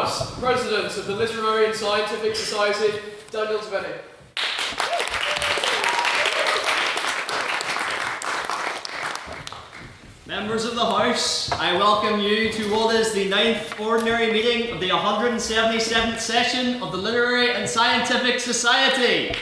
house, the President of the Literary and Scientific Society, Daniel Tveni. Members of the House, I welcome you to what is the 9th Ordinary Meeting of the 177th Session of the Literary and Scientific Society.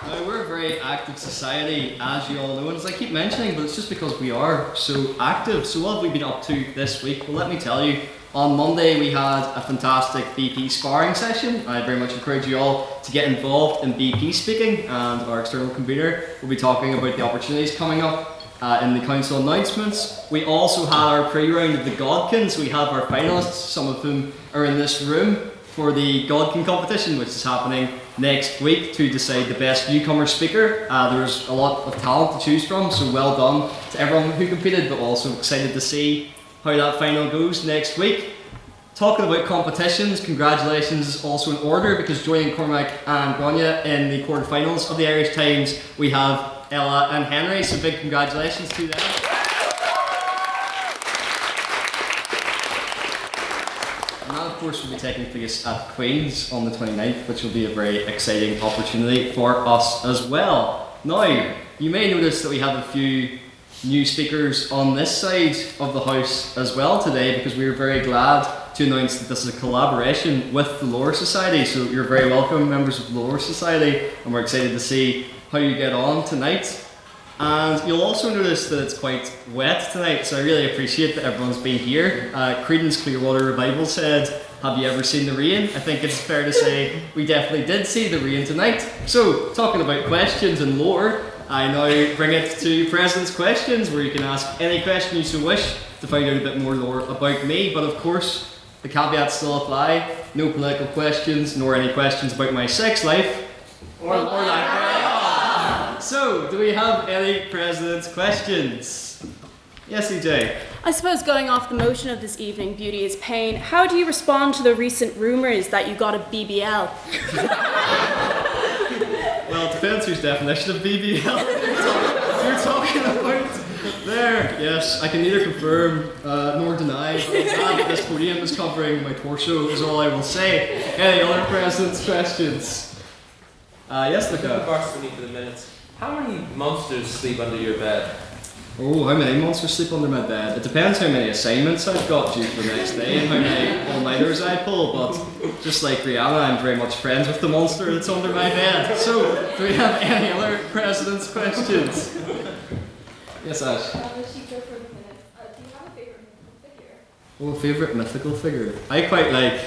Now, we're a very active society, as you all know, and as I keep mentioning, but it's just because we are so active. So what have we been up to this week? Well, let me tell you. On Monday we had a fantastic BP sparring session. I very much encourage you all to get involved in BP speaking, and our external convener will be talking about the opportunities coming up in the council announcements. We also had our pre-round of the Godkins. We have our finalists, some of whom are in this room, for the Godkin competition, which is happening next week to decide the best newcomer speaker. There's a lot of talent to choose from, so well done to everyone who competed, but also excited to see how that final goes next week. Talking about competitions, congratulations is also in order, because joining Cormac and Anya in the quarterfinals of the Irish Times, we have Ella and Henry, so big congratulations to them. And that of course will be taking place at Queen's on the 29th, which will be a very exciting opportunity for us as well. Now, you may notice that we have a few new speakers on this side of the house as well today, because we are very glad to announce that this is a collaboration with the Lore Society. So you're very welcome, members of the Lore Society, and we're excited to see how you get on tonight. And you'll also notice that it's quite wet tonight, so I really appreciate that everyone's been here. Creedence Clearwater Revival said, "Have you ever seen the rain?" I think it's fair to say we definitely did see the rain tonight. So, talking about questions and lore, I now bring it to President's Questions, where you can ask any question you so wish to find out a bit more lore about me. But of course, the caveats still apply. No political questions, nor any questions about my sex life. Or that. So, do we have any President's Questions? Yes, EJ. I suppose going off the motion of this evening, Beauty is Pain, how do you respond to the recent rumours that you got a BBL? Well, it depends whose definition of BBL you're talking about there. Yes, I can neither confirm nor deny, but I'm glad that this podium is covering my torso, is all I will say. Any other President's Questions? Yes, Luca. For the minutes. How many monsters sleep under your bed? Oh, how many monsters sleep under my bed? It depends how many assignments I've got due for the next day and how many all-nighters I pull, but just like Rihanna, I'm very much friends with the monster that's under my bed. So, do we have any other President's Questions? Yes, Ash? Do you have a favourite mythical figure? Oh, favourite mythical figure? I quite like,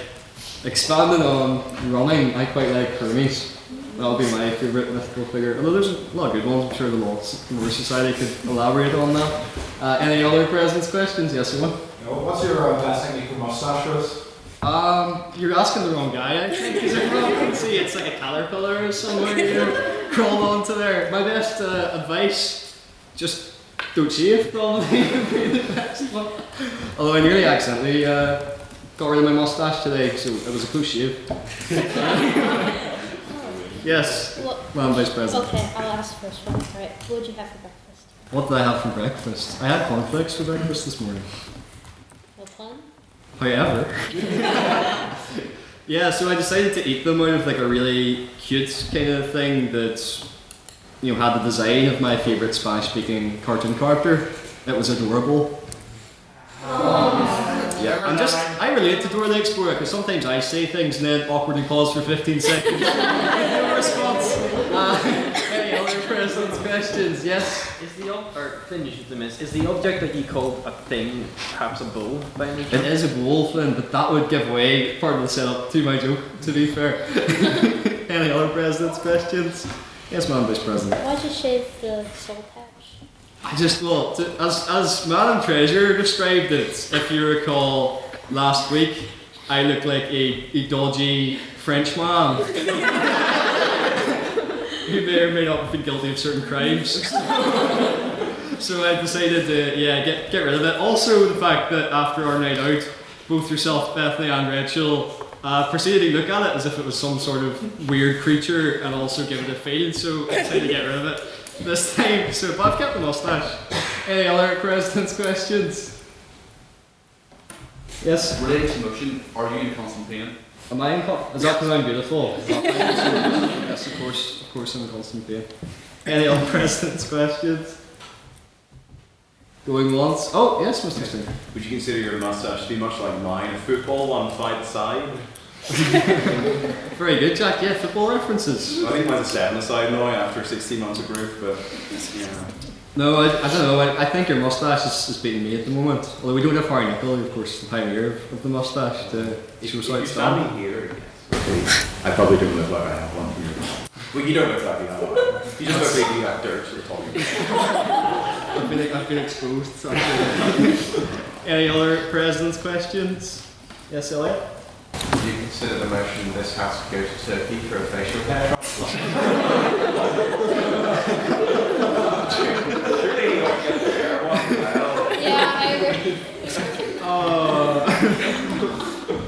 expanding on running, I quite like Hermes. That'll be my favourite mythical figure. Although there's a lot of good ones, I'm sure the Lore Society could elaborate on that. Any other President's Questions? Yes, one. What's your best technique for mustaches? You're asking the wrong guy, I think, because everyone can see it's like a caterpillar or somewhere, you know, crawl onto there. My best advice, just don't shave, probably would be the best one. Although I nearly accidentally got rid of my mustache today, so it was a close shave. Yes, Madam Vice President. Okay, I'll ask first one. Right, what did you have for breakfast? What did I have for breakfast? I had cornflakes for breakfast this morning. No fun? However, yeah, so I decided to eat them out of like a really cute kind of thing that, you know, had the design of my favourite Spanish-speaking cartoon character. It was adorable. Yeah, and just, I relate to Dora the Explorer, because sometimes I say things and then awkwardly pause for 15 seconds. No response. Any other President's Questions? Yes? Is the object that you call a thing perhaps a bowl by any chance? It is a bowl, Flynn, but that would give away part of the setup to my joke, to be fair. Any other President's Questions? Yes, Madam Vice President. Why'd you shave the soul patch? I just, well, as Madam Treasurer described it, if you recall, last week, I looked like a dodgy French man who may or may not have been guilty of certain crimes. So I decided to, get rid of it. Also, the fact that after our night out, both yourself, Bethany, and Rachel proceeded to look at it as if it was some sort of weird creature and also give it a feel, so I decided to get rid of it this time. So, but I've kept the mustache. Any other president's questions? Yes? Related to motion, are you in constant pain? Am I in Is that because I'm beautiful? Yes, of course I'm in constant pain. Any other president's questions? Going once? Oh, yes, Mr. Singh. Would you consider your mustache to be much like mine, a football on side to side? Very good, Jack. Yeah, football references. I think mine's a 7-a-side now after 16 months of growth, but yeah. No, I don't know. I think your mustache is beating me at the moment. Although we don't have Harry Nicol, of course, the pioneer of the mustache to show If side you're stand. standing here, I probably don't look like I have one here. Well, you don't look like you have one. You just look like you have dirt to the top of your head. I've been exposed. Any other president's questions? Yes, Elliot? Do you consider the motion this House to go to Turkey for a facial hair? Yeah, I agree.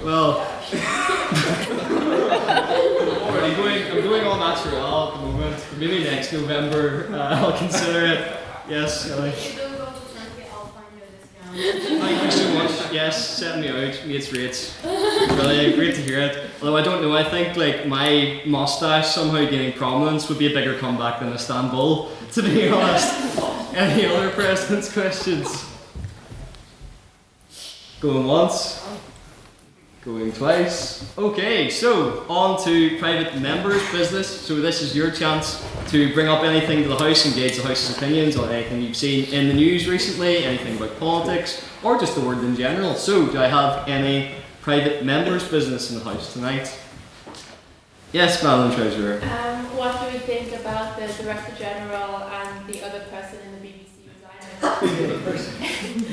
Well, I'm going all natural at the moment. Maybe next November I'll consider it. Yes, Ellie. If you don't go to Turkey, I'll find you a discount. Thank you so much. Yes, setting me out, mates rates. Brilliant, great to hear it. Although I don't know, I think like my mustache somehow gaining prominence would be a bigger comeback than Istanbul, to be honest. Any other president's questions? Going once. Going twice. Okay, so on to private members' business. So this is your chance to bring up anything to the House, engage the House's opinions on anything you've seen in the news recently, anything about politics, or just the word in general. So do I have any private members' business in the House tonight? Yes, Madam Treasurer. What do we think about the Director General and the other person in the BBC resigning?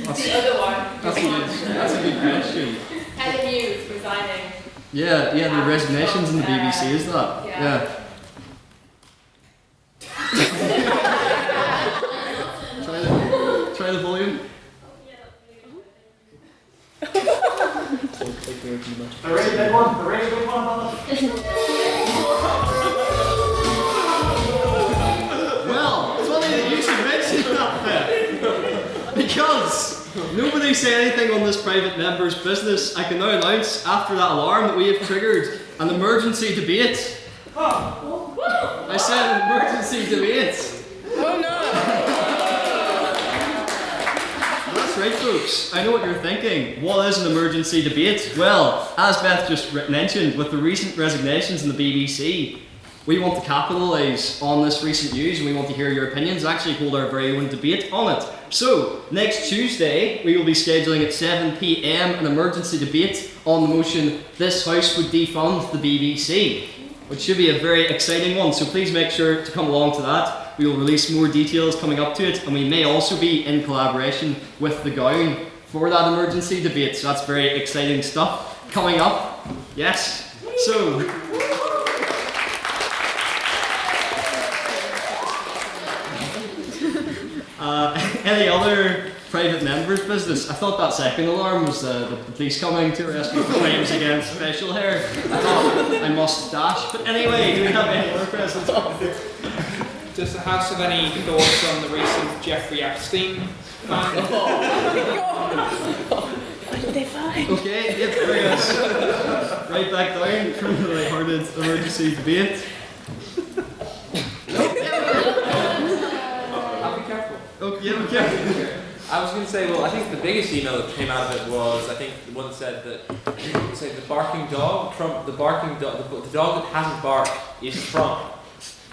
The other one. That's a good question. Head of News resigning. Yeah, the resignations in the BBC, is that? Yeah. Try the volume. The really big one, Well, funny that you should mention that bit. Because nobody say anything on this private member's business, I can now announce after that alarm that we have triggered an emergency debate. I said an emergency debate. Oh no! That's right, folks. I know what you're thinking. What is an emergency debate? Well, as Beth just mentioned, with the recent resignations in the BBC, we want to capitalise on this recent news and we want to hear your opinions, actually hold our very own debate on it. So, next Tuesday, we will be scheduling at 7 PM an emergency debate on the motion, this House would defund the BBC, which should be a very exciting one, so please make sure to come along to that. We will release more details coming up to it, and we may also be in collaboration with the Gown for that emergency debate, so that's very exciting stuff coming up. Yes, so... any other private members' business? I thought that second alarm was the police coming to arrest me for claims against facial hair. I thought I must dash. But anyway, do we have any other presents? Does the House have any thoughts on the recent Jeffrey Epstein fine? What did they find? Okay, yep, bring us right back down from the lighthearted emergency debate. I'll be careful. Okay, yeah, okay. I was going to say, well, I think the biggest email that came out of it was, I think the one that said that, the barking dog, Trump, the barking dog, the dog that hasn't barked is Trump.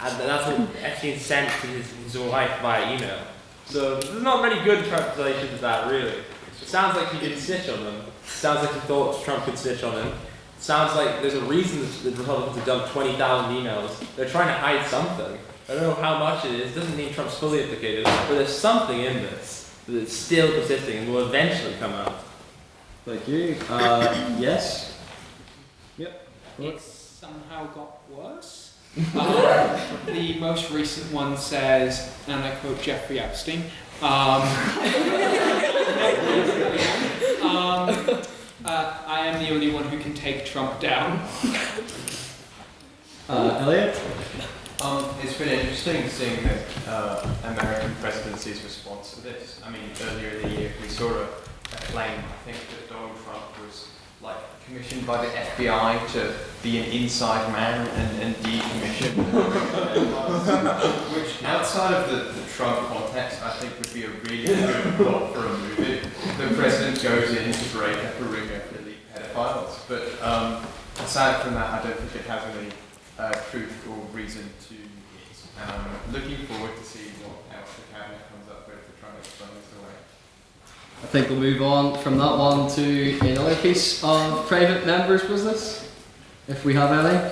And that's what Epstein sent to his wife via email. So there's not many good translations of that, really. It sounds like he didn't snitch on them. It sounds like he thought Trump could snitch on him. It sounds like there's a reason that the Republicans have dumped 20,000 emails. They're trying to hide something. I don't know how much it is. It doesn't mean Trump's fully implicated, but there's something in this that's still persisting and will eventually come out. Thank you. Yes? Yep. It's somehow got worse. The most recent one says, and I quote Jeffrey Epstein, I am the only one who can take Trump down. Elliot? It's been interesting seeing the American presidency's response to this. I mean, earlier in the year we saw a claim, I think, that Donald Trump was like commissioned by the FBI to be an inside man and decommission, which outside of the Trump context, I think would be a really good plot for a movie. The president goes in to break up a ring of elite pedophiles, but aside from that, I don't think it has any truth or reason to it. Looking forward to see what else the cabinet comes up with to try and explain this away. I think we'll move on from that one to another piece of private members' business, if we have any.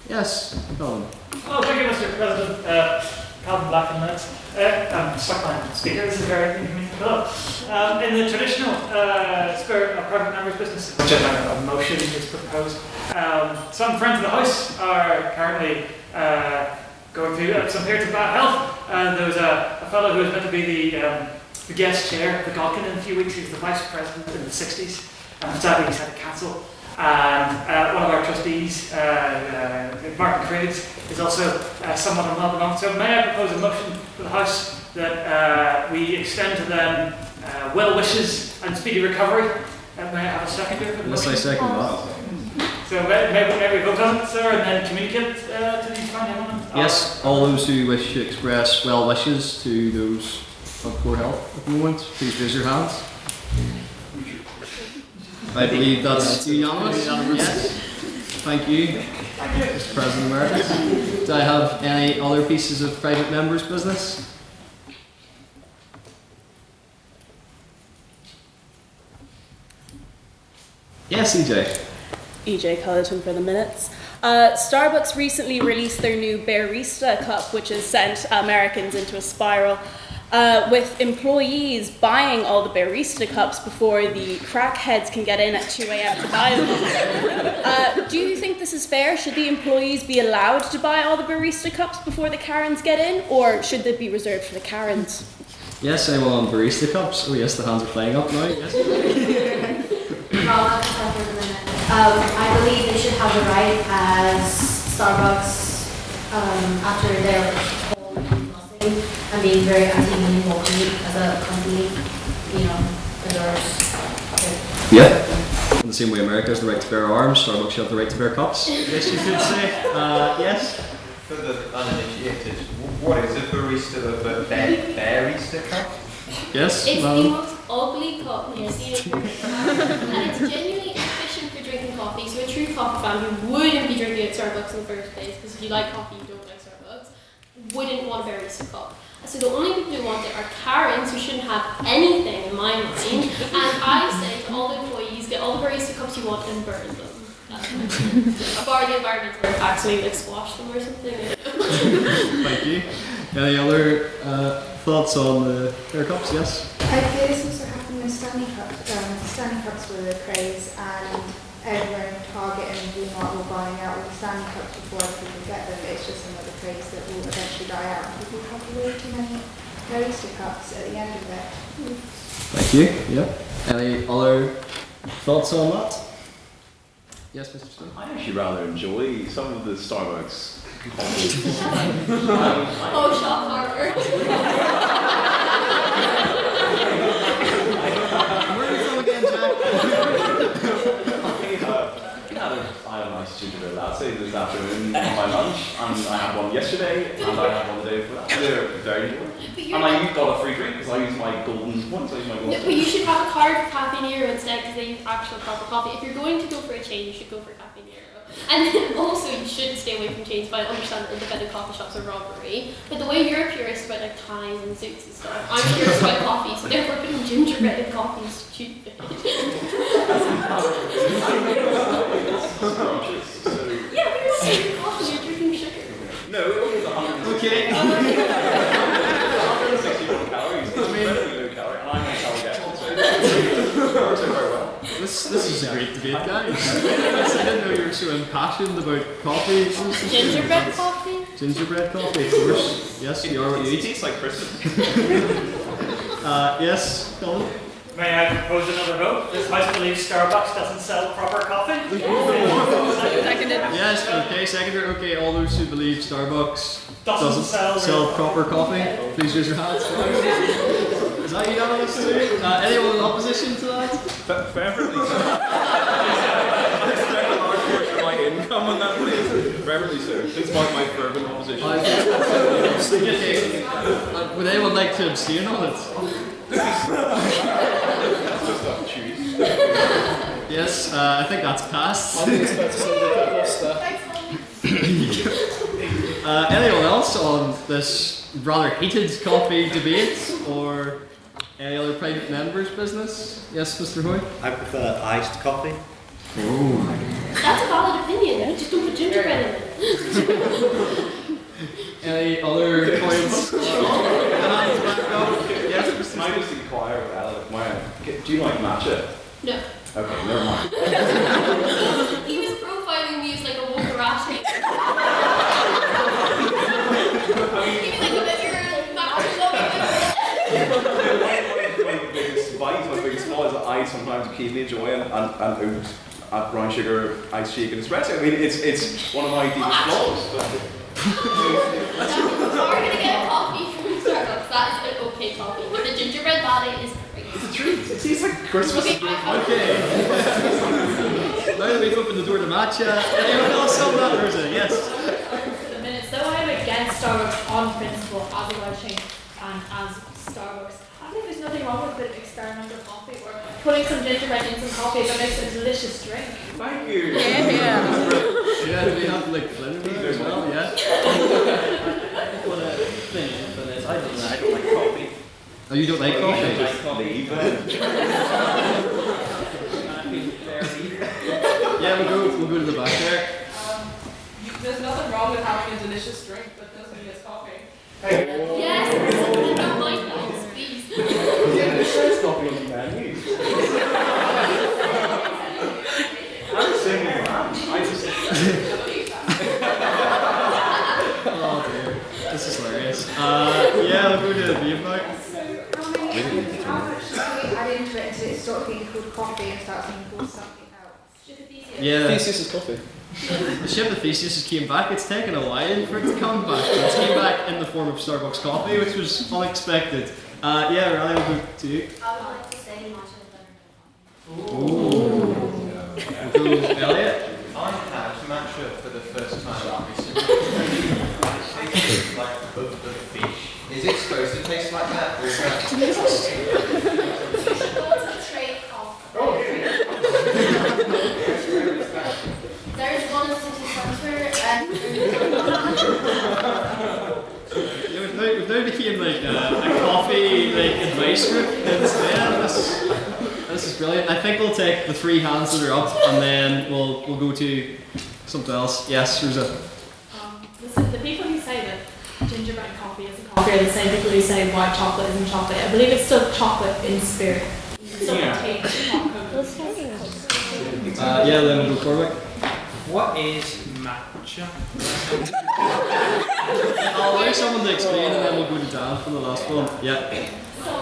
Yes, Colin. Oh, thank you, Mr. President. Calvin Black in minutes. I'm stuck behind the speaker. This is very inconvenient. In the traditional spirit of private members' business, which a motion is proposed, some friends of the House are currently going through some periods of bad health. There was a fellow who was meant to be the guest chair of the Culleton in a few weeks. He was the vice president in the 60s. Sadly, he's had to cancel. And one of our trustees, Martin Craigs, is also somewhat unwell at the moment. So may I propose a motion for the House that we extend to them well wishes and speedy recovery. May I have a seconder for the motion? Yes, I second that. So maybe vote on it, sir, and then communicate to these fine gentlemen. Yes, all those who wish to express well wishes to those of poor health at the moment, please raise your hands. I believe that's unanimous. Yes. Thank you, Mr. President Emeritus. Do I have any other pieces of private members' business? Yes, EJ. EJ Culleton for the minutes. Starbucks recently released their new Barista Cup, which has sent Americans into a spiral, with employees buying all the Barista Cups before the crackheads can get in at 2 a.m. to buy them. Do you think this is fair? Should the employees be allowed to buy all the Barista Cups before the Karens get in, or should they be reserved for the Karens? Yes, anyone on Barista Cups? Oh yes, the hands are flying up now. Yes. I believe they should have the right as Starbucks after their whole nothing and being very anti-union vocally as a company, adores. Yeah. In the same way America has the right to bear arms, Starbucks should have the right to bear cups. Yes, you could say. Yes. For the uninitiated, what is a barista? The barista cup? Yes. It's the most ugly cup you've seen in your life, and it's genuinely efficient for drinking coffee. So a true coffee fan who wouldn't be drinking at Starbucks in the first place, because if you like coffee, you don't like Starbucks, wouldn't want a barista cup. So the only people who want it are Karens who shouldn't have anything in my mind. And I say to all the employees, get all the barista cups you want and burn them. Bar the environmental impact, so maybe like squash them or something. Thank you. Any other thoughts on the bear cups? Yes. I feel this also happened with Stanley Cups. Stanley Cups were the craze, and everyone, Target and Walmart were buying out all the Stanley Cups before people could get them. It's just another craze that will eventually die out. People have way too many Barista Cups at the end of it. Thank you. Yep. Any other thoughts on that? Yes, Mr. Stone. I actually rather enjoy some of the Starbucks coffee. Oh, shock horror. Where are you from again, Jack? I had a nice ginger latte this afternoon on my lunch, and I had one yesterday, and I had one the day before that. They're very good. And I got a free drink because I used my golden ones. No, but you should have a card for Cafe Nero instead, because they use actual proper coffee. If you're going to go for a chain, you should go for Cafe Nero. And then also you should stay away from chains, but I understand that independent coffee shops are robbery. But the way you're a purist about like ties and suits and stuff, I'm a purist about coffee, so therefore putting gingerbread in coffee is stupid. Yeah, but you're not drinking coffee, you're drinking sugar. No, it was 100. Okay. 161 calories. It's very low calorie, and I'm a calorie deficit, so it works out very well. This is a great debate, guys. I didn't know you were so impassioned about coffee. Gingerbread coffee? Gingerbread coffee, of course. Yes, you are what you It eat. tastes like Christmas. Yes, Colin? May I propose another vote? This House believes Starbucks doesn't sell proper coffee. Seconded. Yes, okay, seconded. Okay, all those who believe Starbucks Doesn't sell proper coffee, please raise your hands. Is that unanimous too? Anyone in opposition to that? Preferably, sir. I spend a large portion of my income on that place. Preferably, sir. It's my fervent opposition. Would anyone like to abstain on it? Yes, I think that's passed. I think it's fair to say that anyone else on this rather heated coffee debate or any other private members' business? Yes, Mr. Hoy? I prefer iced coffee. Oh. That's a valid opinion. You just don't put gingerbread in it. Any other points? Hands back up. Yes, Mr. Can I just inquire with Alex? Do you like matcha? No. Okay, never mind. He was profiling me as like a Wokarati. He was like, but you're a matcha My biggest vice, my biggest flaw is that I sometimes keenly enjoy and brown sugar, iced shake and espresso. I mean, it's one of my deepest flaws. That's hard to get a coffee from Starbucks. That is an okay coffee. But the gingerbread latte is great. It's a treat. It tastes like Christmas. Okay. Now that we've opened the door to matcha, anyone else on that, or is it? Yes. The minutes, though I am against Starbucks on principle as a life chain and as Starbucks, I think there's nothing wrong with a bit of experimental coffee or putting some gingerbread in some coffee that makes a delicious drink. Thank you. Yeah, do we have like flavor as well? Yeah. What a thing for this. I don't like coffee. Oh, you don't like coffee? I don't like coffee. Yeah, we'll go to the back there. There's nothing wrong with having a delicious drink, but doesn't mean it's coffee. Yes, I don't like those, please. Yeah, it says coffee on the menu. I'm saying man. I just. Oh dear, this is hilarious. Yeah, we'll go to the beer back. How much should we add into it until it stops being called coffee and starts being called something else? Yeah. Thesis is coffee. The ship of Theseus has came back. It's taken a while for it to come back. It's came back in the form of Starbucks coffee, which was unexpected. Yeah, Riley, we'll go to you. I would like to say matcha is better than coffee. We'll go Elliot. I had matcha for the first time recently. It tastes like the fish. Is it supposed to taste like that? Or is that Trade off. Oh, There is one in city centre and Yeah, we've now became like a coffee like advice group instead. This is brilliant. I think we'll take the three hands that are up and then we'll go to something else. Yes, Rosa. Listen, the people who say that gingerbread coffee isn't coffee are the same people who say white chocolate isn't chocolate. I believe it's still chocolate in spirit. Still contains Yeah, then we'll go forward. What is matcha? I'll allow someone to explain and then we'll go to Dan for the last one. Yeah. so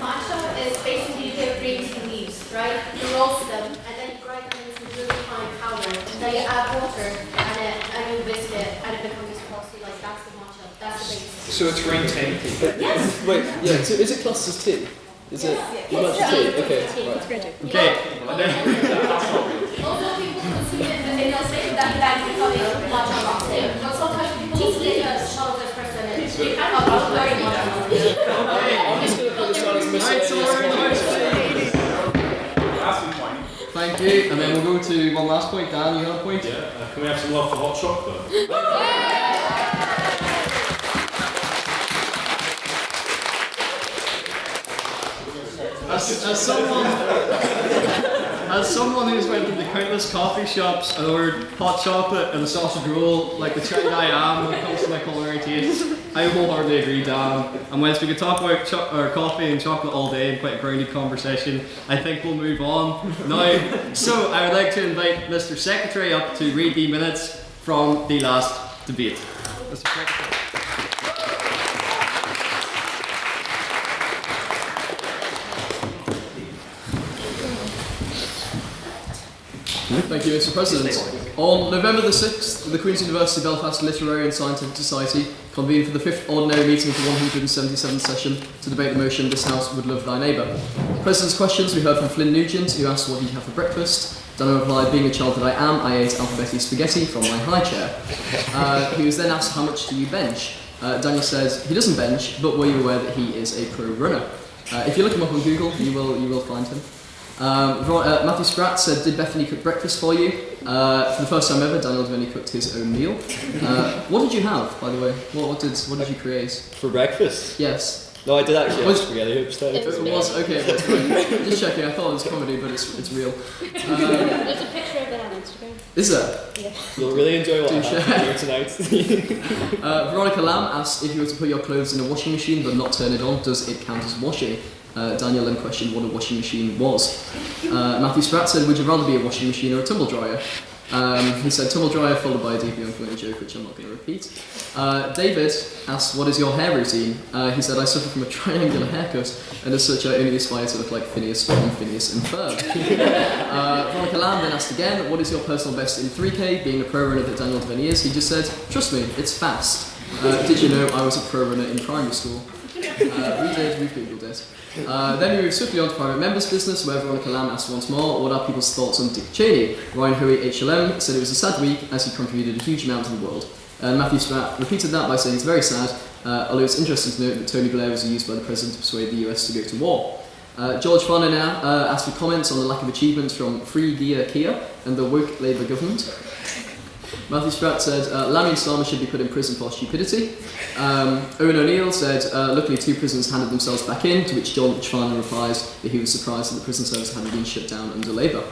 matcha is basically the green tea leaves, right? You roast them and then you grind them into really fine powder and then you add water and you whisk it and it becomes frosty. Like that's the matcha. That's the base. So it's green tea? Yes. Wait, yeah, so is it classed as tea? Is it matcha tea? Okay, right. Okay. Also, people consume it and they'll say that becoming matcha latte. But sometimes people just take a shot of espresso in it. You can't have very much. I'm just going to put this on as Thank you. And then we'll go to one last point. Dan, you have a point? Yeah. Can we have some love for hot chocolate? As someone who's went into countless coffee shops and ordered hot chocolate and a sausage roll, like the child I am when it comes to my culinary tastes, I wholeheartedly agree, Dan. And whilst we could talk about coffee and chocolate all day in quite a grounded conversation, I think we'll move on now. So I would like to invite Mr. Secretary up to read the minutes from the last debate. Mr. Secretary. Thank you, Mr. President. On November the 6th, the Queen's University Belfast Literary and Scientific Society convened for the 5th ordinary meeting of the 177th session to debate the motion, "This House would love thy neighbour." President's questions we heard from Flynn Nugent, who asked what did you have for breakfast. Daniel replied, "Being a child that I am, I ate alphabetic spaghetti from my high chair." He was then asked, "How much do you bench?" Daniel says he doesn't bench, but were you aware that he is a pro runner? If you look him up on Google, you will find him. Matthew Spratt said, "Did Bethany cook breakfast for you?" For the first time ever, Daniel Devaney cooked his own meal. What did you have, by the way? What did you create? For breakfast? Yes. No, I did actually have spaghetti hoops though. It was, okay, that's great. Just checking, I thought it was comedy, but it's real. There's a picture of it on Instagram. Is there? Yeah. You'll really enjoy what I share. have tonight. Veronica Lamb asked, if you were to put your clothes in a washing machine but not turn it on, does it count as washing? Daniel then questioned what a washing machine was. Matthew Spratt said, would you rather be a washing machine or a tumble dryer? He said tumble dryer followed by a deeply unfunny joke, which I'm not going to repeat. David asked, what is your hair routine? He said, I suffer from a triangular haircut, and as such I only aspire to look like Phineas from Phineas and Ferb. Veronica Lamb then asked again, what is your personal best in 3K? Being a pro runner that Daniel Devaney is, he just said, trust me, it's fast. Did you know I was a pro runner in primary school? We googled it. Then we moved swiftly on to private members' business, where Veronica Lamb asked once more, what are people's thoughts on Dick Cheney? Ryan Huey, HLM, said it was a sad week as he contributed a huge amount to the world. Matthew Spratt repeated that by saying it's very sad, although it's interesting to note that Tony Blair was used by the president to persuade the US to go to war. George Farner now asked for comments on the lack of achievement from Free Gear Kia and the woke Labour government. Matthew Spratt said, Lammy and Starmer should be put in prison for stupidity. Owen O'Neill said, luckily 2 prisons handed themselves back in, to which George Farner replies that he was surprised that the prison service hadn't been shut down under Labour.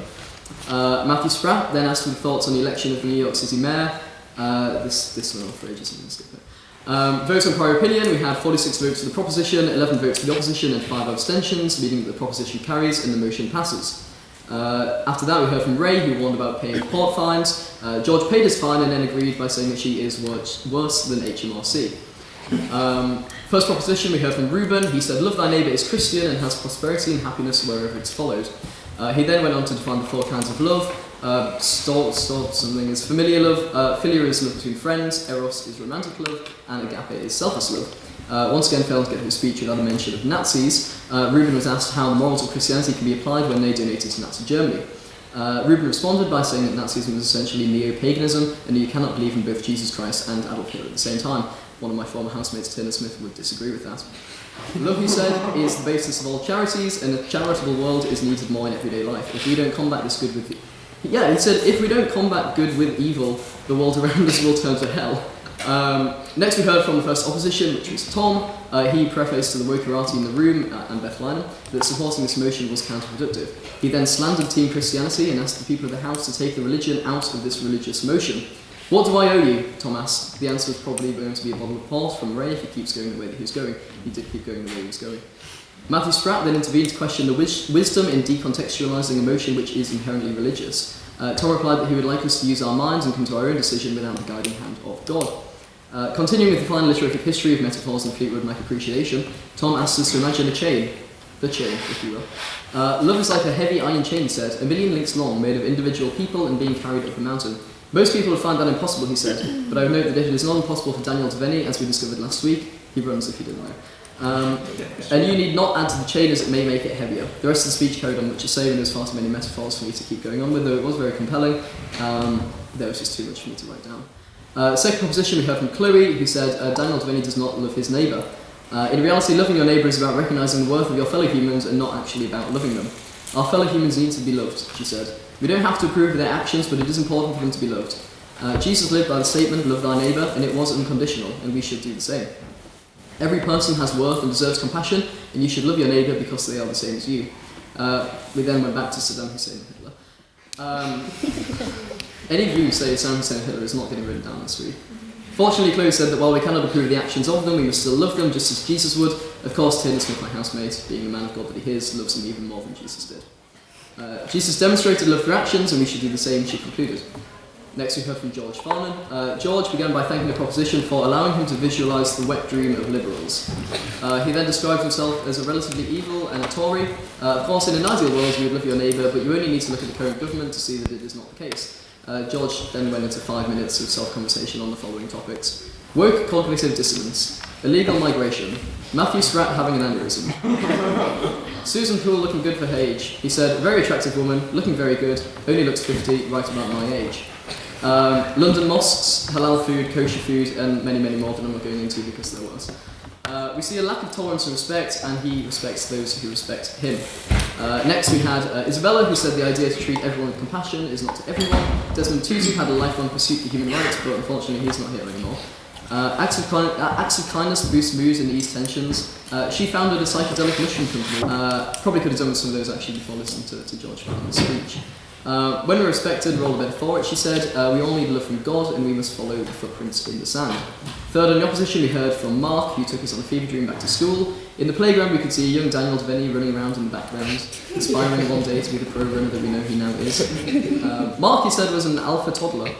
Matthew Spratt then asked for the thoughts on the election of the New York City mayor. This went on for ages, I'm going to skip it. Votes on prior opinion, we had 46 votes for the proposition, 11 votes for the opposition and 5 abstentions, meaning that the proposition carries and the motion passes. After that we heard from Ray, who warned about paying port fines. George paid his fine and then agreed by saying that she is worse than HMRC. First proposition we heard from Reuben. He said, love thy neighbour is Christian and has prosperity and happiness wherever it's followed. He then went on to define the 4 kinds of love. Something is familiar love, philia is love between friends, eros is romantic love, and agape is selfless love. Once again failed to get his speech without a mention of Nazis. Reuben was asked how the morals of Christianity can be applied when they donated to Nazi Germany. Reuben responded by saying that Nazism was essentially neo-paganism and that you cannot believe in both Jesus Christ and Adolf Hitler at the same time. One of my former housemates, Taylor Smith, would disagree with that. Love, he said, is the basis of all charities, and a charitable world is needed more in everyday life. If we don't combat this good with... he said, if we don't combat good with evil, the world around us will turn to hell. Next we heard from the first opposition, which was Tom. He prefaced to the wokerati in the room and Beth Lynham that supporting this motion was counterproductive. He then slandered Team Christianity and asked the people of the House to take the religion out of this religious motion. What do I owe you? Tom asked. The answer was probably going to be a bottle of port from Ray if he keeps going the way that he was going. He did keep going the way he was going. Matthew Spratt then intervened to question the wisdom in decontextualising a motion which is inherently religious. Tom replied that he would like us to use our minds and come to our own decision without the guiding hand of God. Continuing with the final literature history of metaphors and Fleetwood Mac appreciation, Tom asks us to imagine a chain. The chain, if you will. Love is like a heavy iron chain, he said, 1 million links long, made of individual people and being carried up a mountain. Most people would find that impossible, he said, but I would note that it is not impossible for Daniel Devaney, as we discovered last week. He runs if you didn't know. And you need not add to the chain as it may make it heavier. The rest of the speech carried on much the same, and there's far too many metaphors for me to keep going on with, though it was very compelling. There was just too much for me to write down. Second proposition we heard from Chloe, who said, Daniel Devaney does not love his neighbour. In reality, loving your neighbour is about recognising the worth of your fellow humans and not actually about loving them. Our fellow humans need to be loved, she said. We don't have to approve of their actions, but it is important for them to be loved. Jesus lived by the statement, love thy neighbour, and it was unconditional, and we should do the same. Every person has worth and deserves compassion, and you should love your neighbour because they are the same as you. We then went back to Saddam Hussein and Hitler. Any of you who say Saddam Hussein and Hitler is not getting written down this week. Fortunately, Chloe said that while we cannot approve of the actions of them, we must still love them just as Jesus would. Of course, Taylor Smith, my housemate, being the man of God that he is, loves them even more than Jesus did. Jesus demonstrated love through actions, and we should do the same, she concluded. Next we heard from George Farnan. George began by thanking the proposition for allowing him to visualise the wet dream of liberals. He then described himself as a relatively evil and a Tory. Of course, in an ideal world you would love your neighbour, but you only need to look at the current government to see that it is not the case. George then went into 5 minutes of self-conversation on the following topics. Woke cognitive dissonance, illegal migration, Matthew Spratt having an aneurysm, Susan Poole looking good for her age. He said, very attractive woman, looking very good, only looks 50, right about my age. London mosques, halal food, kosher food, and many, many more that I'm not going into because there was. We see a lack of tolerance and respect, and he respects those who respect him. Next we had Isabella, who said the idea to treat everyone with compassion is not to everyone. Desmond Tutu had a lifelong pursuit for human rights, but unfortunately he's not here anymore. Acts of kindness boost mood and ease tensions. She founded a psychedelic mushroom company. Probably could have done some of those actually before listening to George Farnham's speech. When we're respected, we're all the better for it, she said. We all need love from God, and we must follow the footprints in the sand. Third, in the opposition, we heard from Mark, who took us on a fever dream back to school. In the playground, we could see young Daniel Devaney running around in the background, aspiring one day to be the pro-runner that we know he now is. Mark, he said, was an alpha toddler.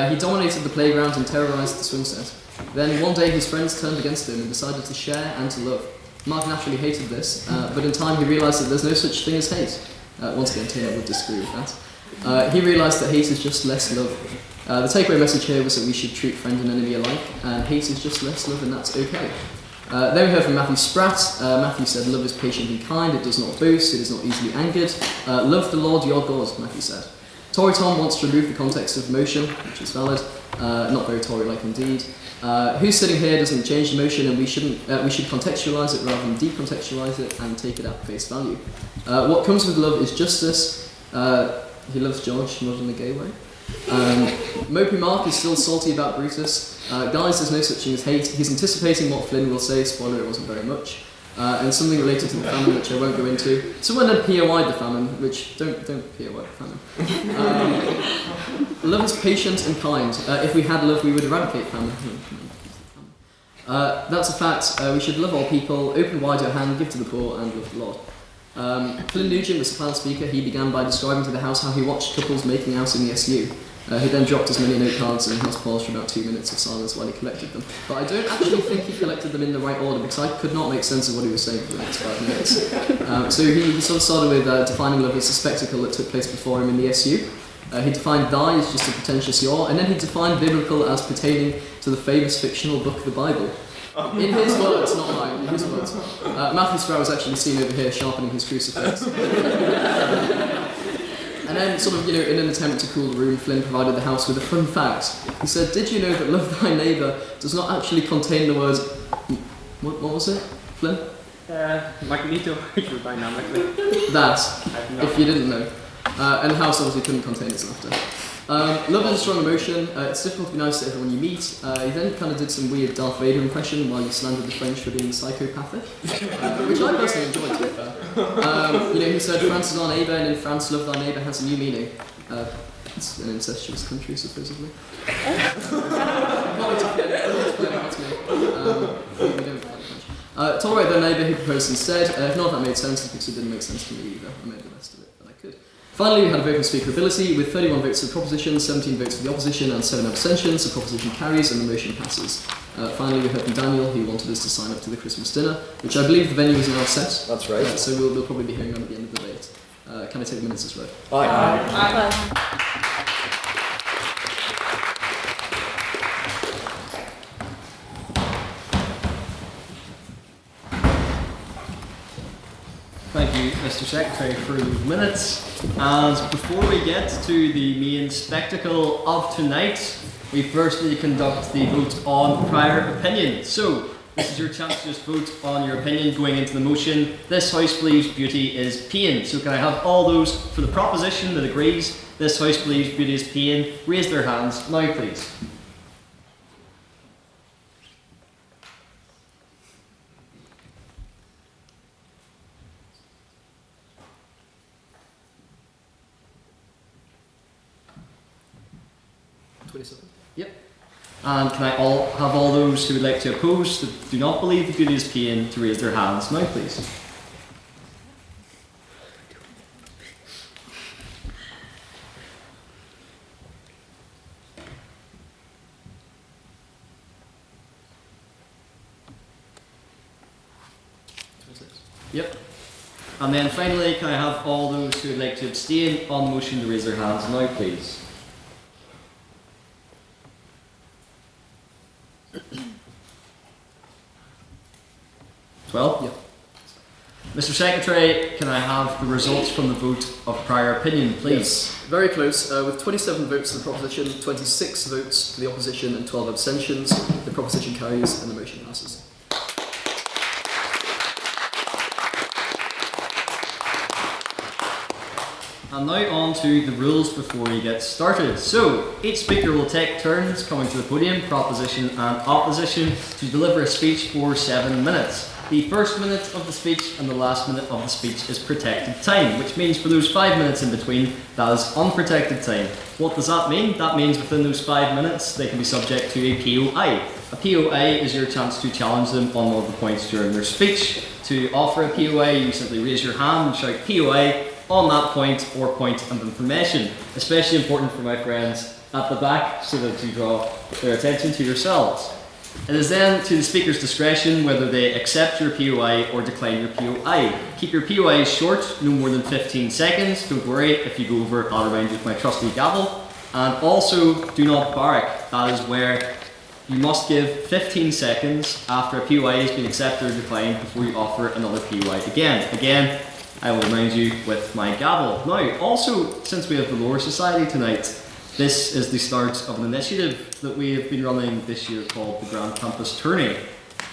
He dominated the playground and terrorised the swing set. Then one day his friends turned against him and decided to share and to love. Mark naturally hated this, but in time he realised that there's no such thing as hate. Once again, Taylor would disagree with that. He realised that hate is just less love. The takeaway message here was that we should treat friend and enemy alike, and hate is just less love, and that's okay. Then we heard from Matthew Spratt. Matthew said, love is patient and kind, it does not boast, it is not easily angered. Love the Lord your God, Matthew said. Tory Tom wants to remove the context of motion, which is valid. Not very Tory-like indeed. Who's sitting here doesn't change the motion, and we should contextualise it rather than decontextualise it and take it at face value. What comes with love is justice. He loves George, not in a gay way. Mopey Mark is still salty about Brutus. Guys, there's no such thing as hate. He's anticipating what Flynn will say. Spoiler, it wasn't very much. And something related to the famine, which I won't go into. Someone then POI'd the famine, which don't POI the famine. Love is patient and kind. If we had love, we would eradicate famine. That's a fact. We should love all people, open wide your hand, give to the poor, and love the Lord. Flynn Nugent was the final speaker. He began by describing to the House how he watched couples making out in the SU. He then dropped as many note cards and House paused for about 2 minutes of silence while he collected them. But I don't actually think he collected them in the right order because I could not make sense of what he was saying for the next 5 minutes. So he sort of started with defining love as a spectacle that took place before him in the SU. He defined thy as just a pretentious yaw, and then he defined biblical as pertaining to the famous fictional book, the Bible. In his words, not mine, in his words. Matthew Sprout was actually seen over here sharpening his crucifix. And then, sort of, in an attempt to cool the room, Flynn provided the House with a fun fact. He said, did you know that love thy neighbour does not actually contain the words... What was it, Flynn? Magnetodynamically. That, if you didn't know. And the House obviously couldn't contain its laughter. Love is a strong emotion. It's difficult to be nice to everyone you meet. He then kind of did some weird Darth Vader impression while he slandered the French for being psychopathic, which I personally enjoyed, to be fair. He said, France is our neighbour, and in France, love thy neighbour has a new meaning. It's an incestuous country, supposedly. Tolerate their neighbour, he proposed instead. If not, that made sense, because it didn't make sense to me either. I made the best of it that I could. Finally, we had a vote on speakerability, with 31 votes for the proposition, 17 votes for the opposition, and 7 abstentions. The proposition carries and the motion passes. Finally, we heard from Daniel, who wanted us to sign up to the Christmas dinner, which I believe the venue is now set. That's right. So we'll probably be hearing on at the end of the debate. Can I take the minutes as read? Aye. Aye. Thank you, Mr. Secretary, for the minutes. And before we get to the main spectacle of tonight, we firstly conduct the vote on prior opinion. So, this is your chance to just vote on your opinion going into the motion. This House believes beauty is pain. So can I have all those for the proposition that agrees this House believes beauty is pain raise their hands now, please. Yep. And can I have all those who would like to oppose that do not believe that beauty is pain to raise their hands now, please? Yep. And then finally, can I have all those who would like to abstain on the motion to raise their hands now, please? Yep. Mr. Secretary, can I have the results from the vote of prior opinion, please? Yes, very close. With 27 votes for the proposition, 26 votes for the opposition, and 12 abstentions, the proposition carries and the motion passes. And now on to the rules before we get started. So, each speaker will take turns coming to the podium, proposition and opposition, to deliver a speech for 7 minutes. The first minute of the speech and the last minute of the speech is protected time, which means for those 5 minutes in between, that is unprotected time. What does that mean? That means within those 5 minutes, they can be subject to a POI. A POI is your chance to challenge them on one of the points during their speech. To offer a POI, you simply raise your hand and shout POI on that point or point of information. Especially important for my friends at the back so that you draw their attention to yourselves. It is then to the speaker's discretion whether they accept your POI or decline your POI. Keep your POI short, no more than 15 seconds. Don't worry, if you go over, I'll remind you with my trusty gavel. And also, do not barrack. That is where you must give 15 seconds after a POI has been accepted or declined before you offer another POI again. I will remind you with my gavel. Now, also, since we have the Lore Society tonight, this is the start of an initiative that we have been running this year called the Grand Campus Tourney.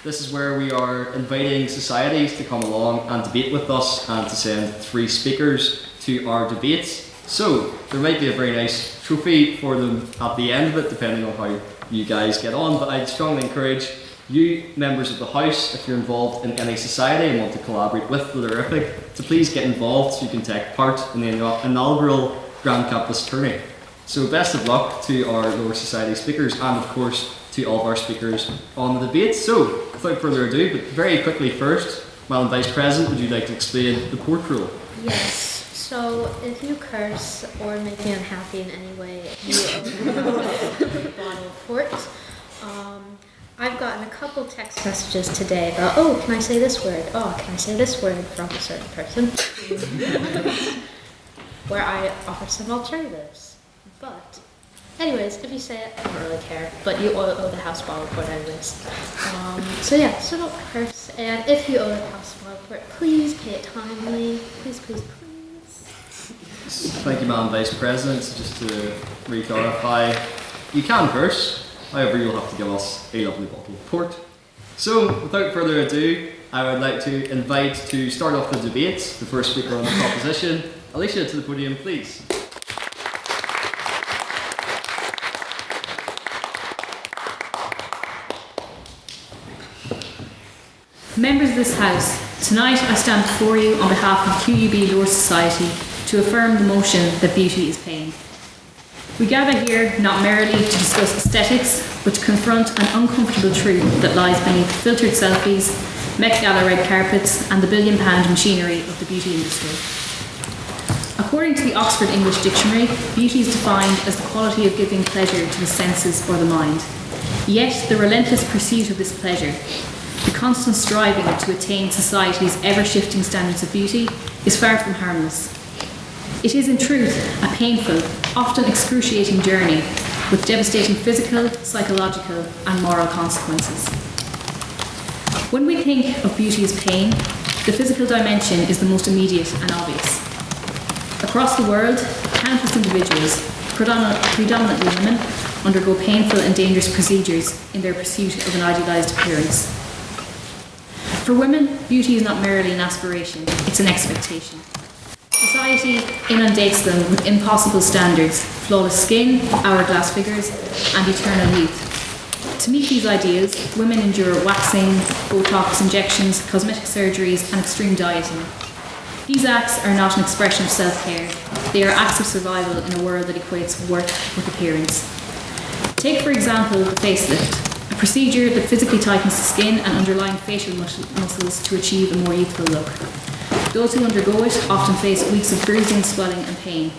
This is where we are inviting societies to come along and debate with us and to send 3 speakers to our debates. So, there might be a very nice trophy for them at the end of it, depending on how you guys get on, but I'd strongly encourage you, members of the House, if you're involved in any society and want to collaborate with the Lorific, to please get involved so you can take part in the inaugural Grand Campus Tourney. So best of luck to our Lore Society speakers and of course to all of our speakers on the debate. So without further ado, but very quickly first, Madam Vice President, would you like to explain the port rule? Yes. So if you curse or make me unhappy in any way, you owe a bottle of port. I've gotten a couple text messages today about, oh, can I say this word? Oh, can I say this word from a certain person? Where I offer some alternatives. But, anyways, if you say it, I don't really care. But you owe the house bottle of port anyways. So don't curse. And if you owe the house bottle of port, please pay it timely. Please, please, please. Thank you, Madam Vice President. Just to re-clarify, you can curse. However, you'll have to give us a lovely bottle of port. So, without further ado, I would like to invite to start off the debate, the first speaker on the proposition, Alysha, to the podium, please. Members of this House, tonight I stand before you on behalf of QUB Lore Society to affirm the motion that beauty is pain. We gather here not merely to discuss aesthetics, but to confront an uncomfortable truth that lies beneath filtered selfies, Met Gala red carpets, and the billion-pound machinery of the beauty industry. According to the Oxford English Dictionary, beauty is defined as the quality of giving pleasure to the senses or the mind. Yet the relentless pursuit of this pleasure, the constant striving to attain society's ever-shifting standards of beauty, is far from harmless. It is in truth a painful, often excruciating journey with devastating physical, psychological and moral consequences. When we think of beauty as pain, the physical dimension is the most immediate and obvious. Across the world, countless individuals, predominantly women, undergo painful and dangerous procedures in their pursuit of an idealised appearance. For women, beauty is not merely an aspiration, it's an expectation. Society inundates them with impossible standards, flawless skin, hourglass figures, and eternal youth. To meet these ideals, women endure waxing, Botox injections, cosmetic surgeries, and extreme dieting. These acts are not an expression of self-care, they are acts of survival in a world that equates worth with appearance. Take, for example, the facelift, a procedure that physically tightens the skin and underlying facial muscles to achieve a more youthful look. Those who undergo it often face weeks of bruising, swelling and pain.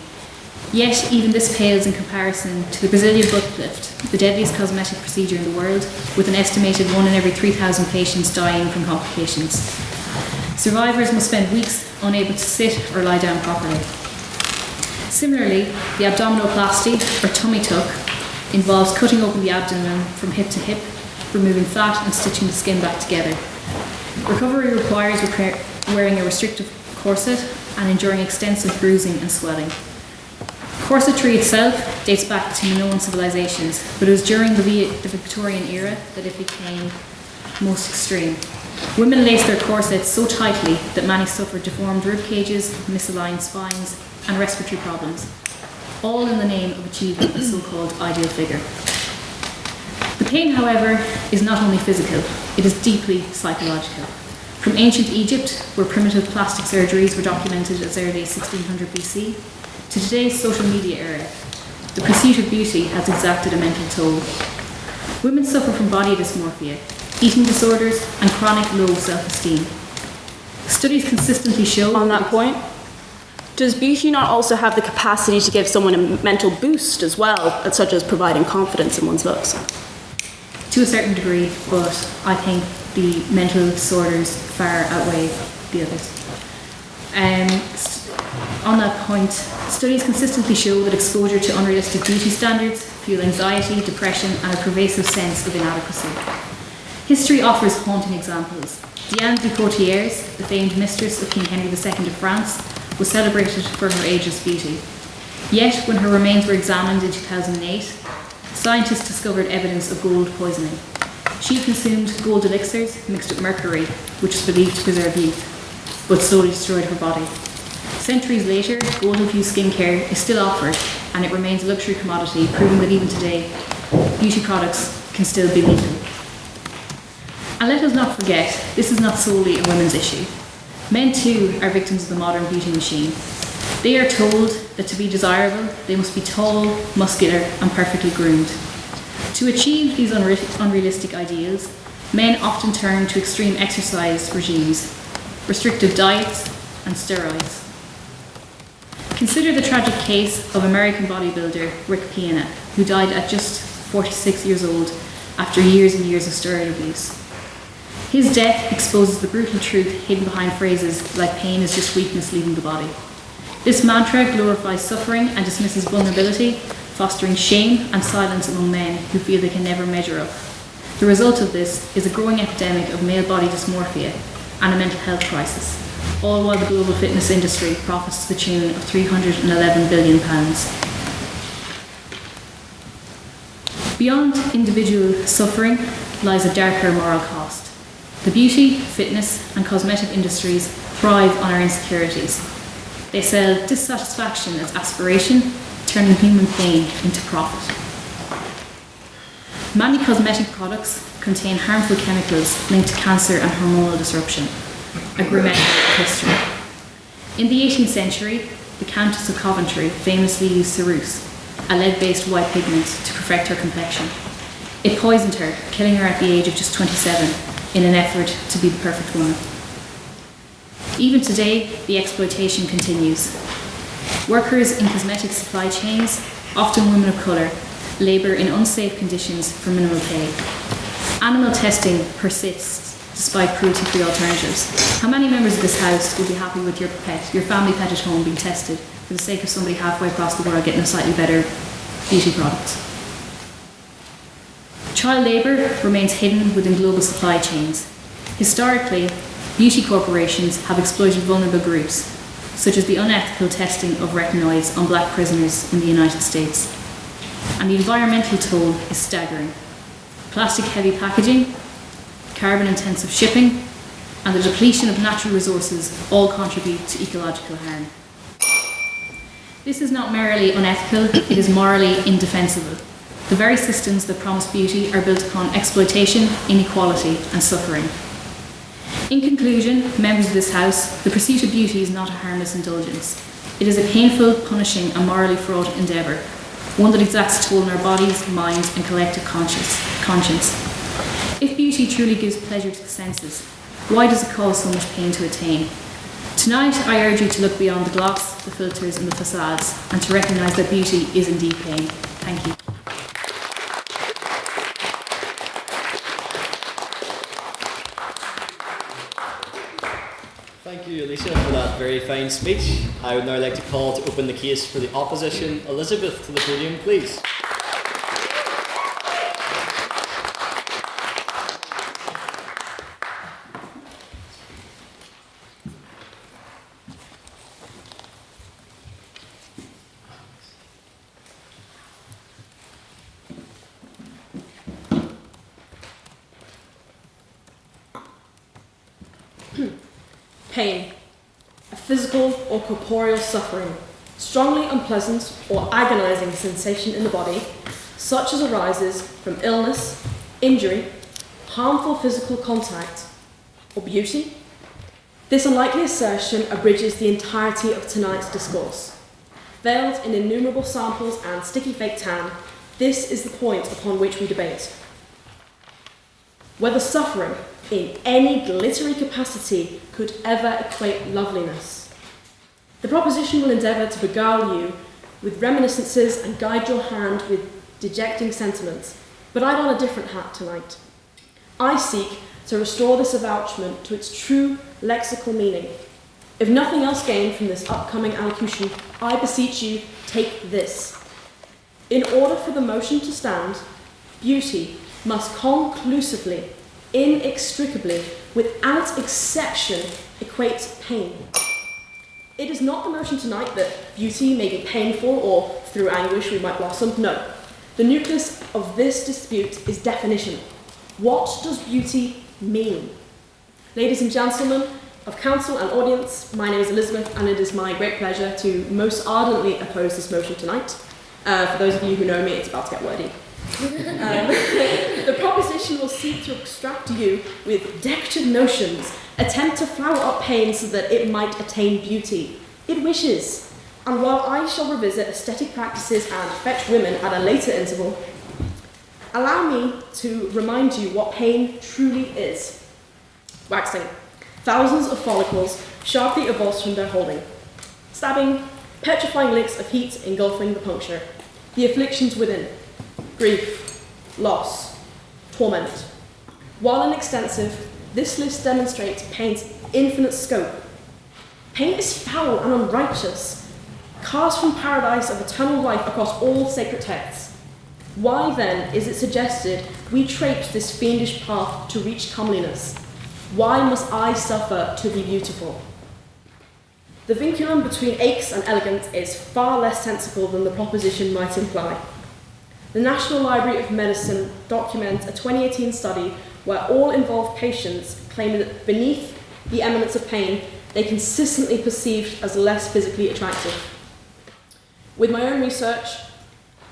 Yet even this pales in comparison to the Brazilian butt lift, the deadliest cosmetic procedure in the world, with an estimated 1 in every 3,000 patients dying from complications. Survivors must spend weeks unable to sit or lie down properly. Similarly, the abdominoplasty, or tummy tuck, involves cutting open the abdomen from hip to hip, removing fat and stitching the skin back together. Recovery requires wearing a restrictive corset and enduring extensive bruising and swelling. Corsetry itself dates back to Minoan civilizations, but it was during the Victorian era that it became most extreme. Women laced their corsets so tightly that many suffered deformed rib cages, misaligned spines, and respiratory problems, all in the name of achieving a so-called ideal figure. The pain, however, is not only physical, it is deeply psychological. From ancient Egypt, where primitive plastic surgeries were documented as early as 1600 BC, to today's social media era, the pursuit of beauty has exacted a mental toll. Women suffer from body dysmorphia, eating disorders, and chronic low self-esteem. Studies consistently show... On that point, does beauty not also have the capacity to give someone a mental boost as well, such as providing confidence in one's looks? To a certain degree, but I think the mental disorders far outweigh the others. On that point, studies consistently show that exposure to unrealistic beauty standards fuel anxiety, depression, and a pervasive sense of inadequacy. History offers haunting examples. Diane de Poitiers, the famed mistress of King Henry II of France, was celebrated for her ageless beauty. Yet, when her remains were examined in 2008, scientists discovered evidence of gold poisoning. She consumed gold elixirs mixed with mercury, which is believed to preserve youth, but slowly destroyed her body. Centuries later, gold-infused skincare is still offered, and it remains a luxury commodity, proving that even today, beauty products can still be lethal. And let us not forget, this is not solely a women's issue. Men too are victims of the modern beauty machine. They are told that to be desirable, they must be tall, muscular, and perfectly groomed. To achieve these unrealistic ideals, men often turn to extreme exercise regimes, restrictive diets, and steroids. Consider the tragic case of American bodybuilder Rick Piana, who died at just 46 years old after years and years of steroid abuse. His death exposes the brutal truth hidden behind phrases like pain is just weakness leaving the body. This mantra glorifies suffering and dismisses vulnerability, fostering shame and silence among men who feel they can never measure up. The result of this is a growing epidemic of male body dysmorphia and a mental health crisis, all while the global fitness industry profits to the tune of £311 billion. Beyond individual suffering lies a darker moral cost. The beauty, fitness, and cosmetic industries thrive on our insecurities. They sell dissatisfaction as aspiration, turning human pain into profit. Many cosmetic products contain harmful chemicals linked to cancer and hormonal disruption, a grim end of history. In the 18th century, the Countess of Coventry famously used ceruse, a lead-based white pigment, to perfect her complexion. It poisoned her, killing her at the age of just 27, in an effort to be the perfect woman. Even today, the exploitation continues. Workers in cosmetic supply chains, often women of colour, labour in unsafe conditions for minimal pay. Animal testing persists despite cruelty-free alternatives. How many members of this house would be happy with your pet, your family pet at home, being tested for the sake of somebody halfway across the world getting a slightly better beauty product? Child labour remains hidden within global supply chains. Historically, beauty corporations have exploited vulnerable groups, such as the unethical testing of retinoids on black prisoners in the United States. And the environmental toll is staggering. Plastic-heavy packaging, carbon-intensive shipping, and the depletion of natural resources all contribute to ecological harm. This is not merely unethical, it is morally indefensible. The very systems that promise beauty are built upon exploitation, inequality, and suffering. In conclusion, members of this House, the pursuit of beauty is not a harmless indulgence. It is a painful, punishing, and morally fraught endeavour, one that exacts a toll on our bodies, minds, and collective conscience. If beauty truly gives pleasure to the senses, why does it cause so much pain to attain? Tonight, I urge you to look beyond the gloss, the filters, and the facades, and to recognise that beauty is indeed pain. Thank you. Thank you, Alysha, for that very fine speech. I would now like to call to open the case for the opposition. Elizabeth, to the podium, please. Pain, a physical or corporeal suffering, strongly unpleasant or agonizing sensation in the body, such as arises from illness, injury, harmful physical contact, or beauty. This unlikely assertion abridges the entirety of tonight's discourse. Veiled in innumerable samples and sticky fake tan, this is the point upon which we debate. Whether suffering, in any glittery capacity, could ever equate loveliness. The proposition will endeavour to beguile you with reminiscences and guide your hand with dejecting sentiments, but I don a different hat tonight. I seek to restore this avouchment to its true lexical meaning. If nothing else gained from this upcoming allocution, I beseech you, take this. In order for the motion to stand, beauty must conclusively, inextricably, without exception, equate pain. It is not the motion tonight that beauty may be painful or through anguish we might blossom. No. The nucleus of this dispute is definition. What does beauty mean? Ladies and gentlemen of council and audience, my name is Elizabeth, and it is my great pleasure to most ardently oppose this motion tonight. For those of you who know me, it's about to get wordy. The proposition will seek to extract you with decorative notions, attempt to flower up pain so that it might attain beauty. It wishes. And while I shall revisit aesthetic practices and fetch women at a later interval, allow me to remind you what pain truly is. Waxing. Thousands of follicles sharply avulsed from their holding. Stabbing, petrifying licks of heat engulfing the puncture. The afflictions within. Grief, loss, torment. While inextensive, this list demonstrates pain's infinite scope. Pain is foul and unrighteous, cast from paradise of eternal life across all sacred texts. Why then is it suggested we traipse this fiendish path to reach comeliness? Why must I suffer to be beautiful? The vinculum between aches and elegance is far less sensible than the proposition might imply. The National Library of Medicine documents a 2018 study where all involved patients claim that beneath the eminence of pain, they consistently perceived as less physically attractive. With my own research,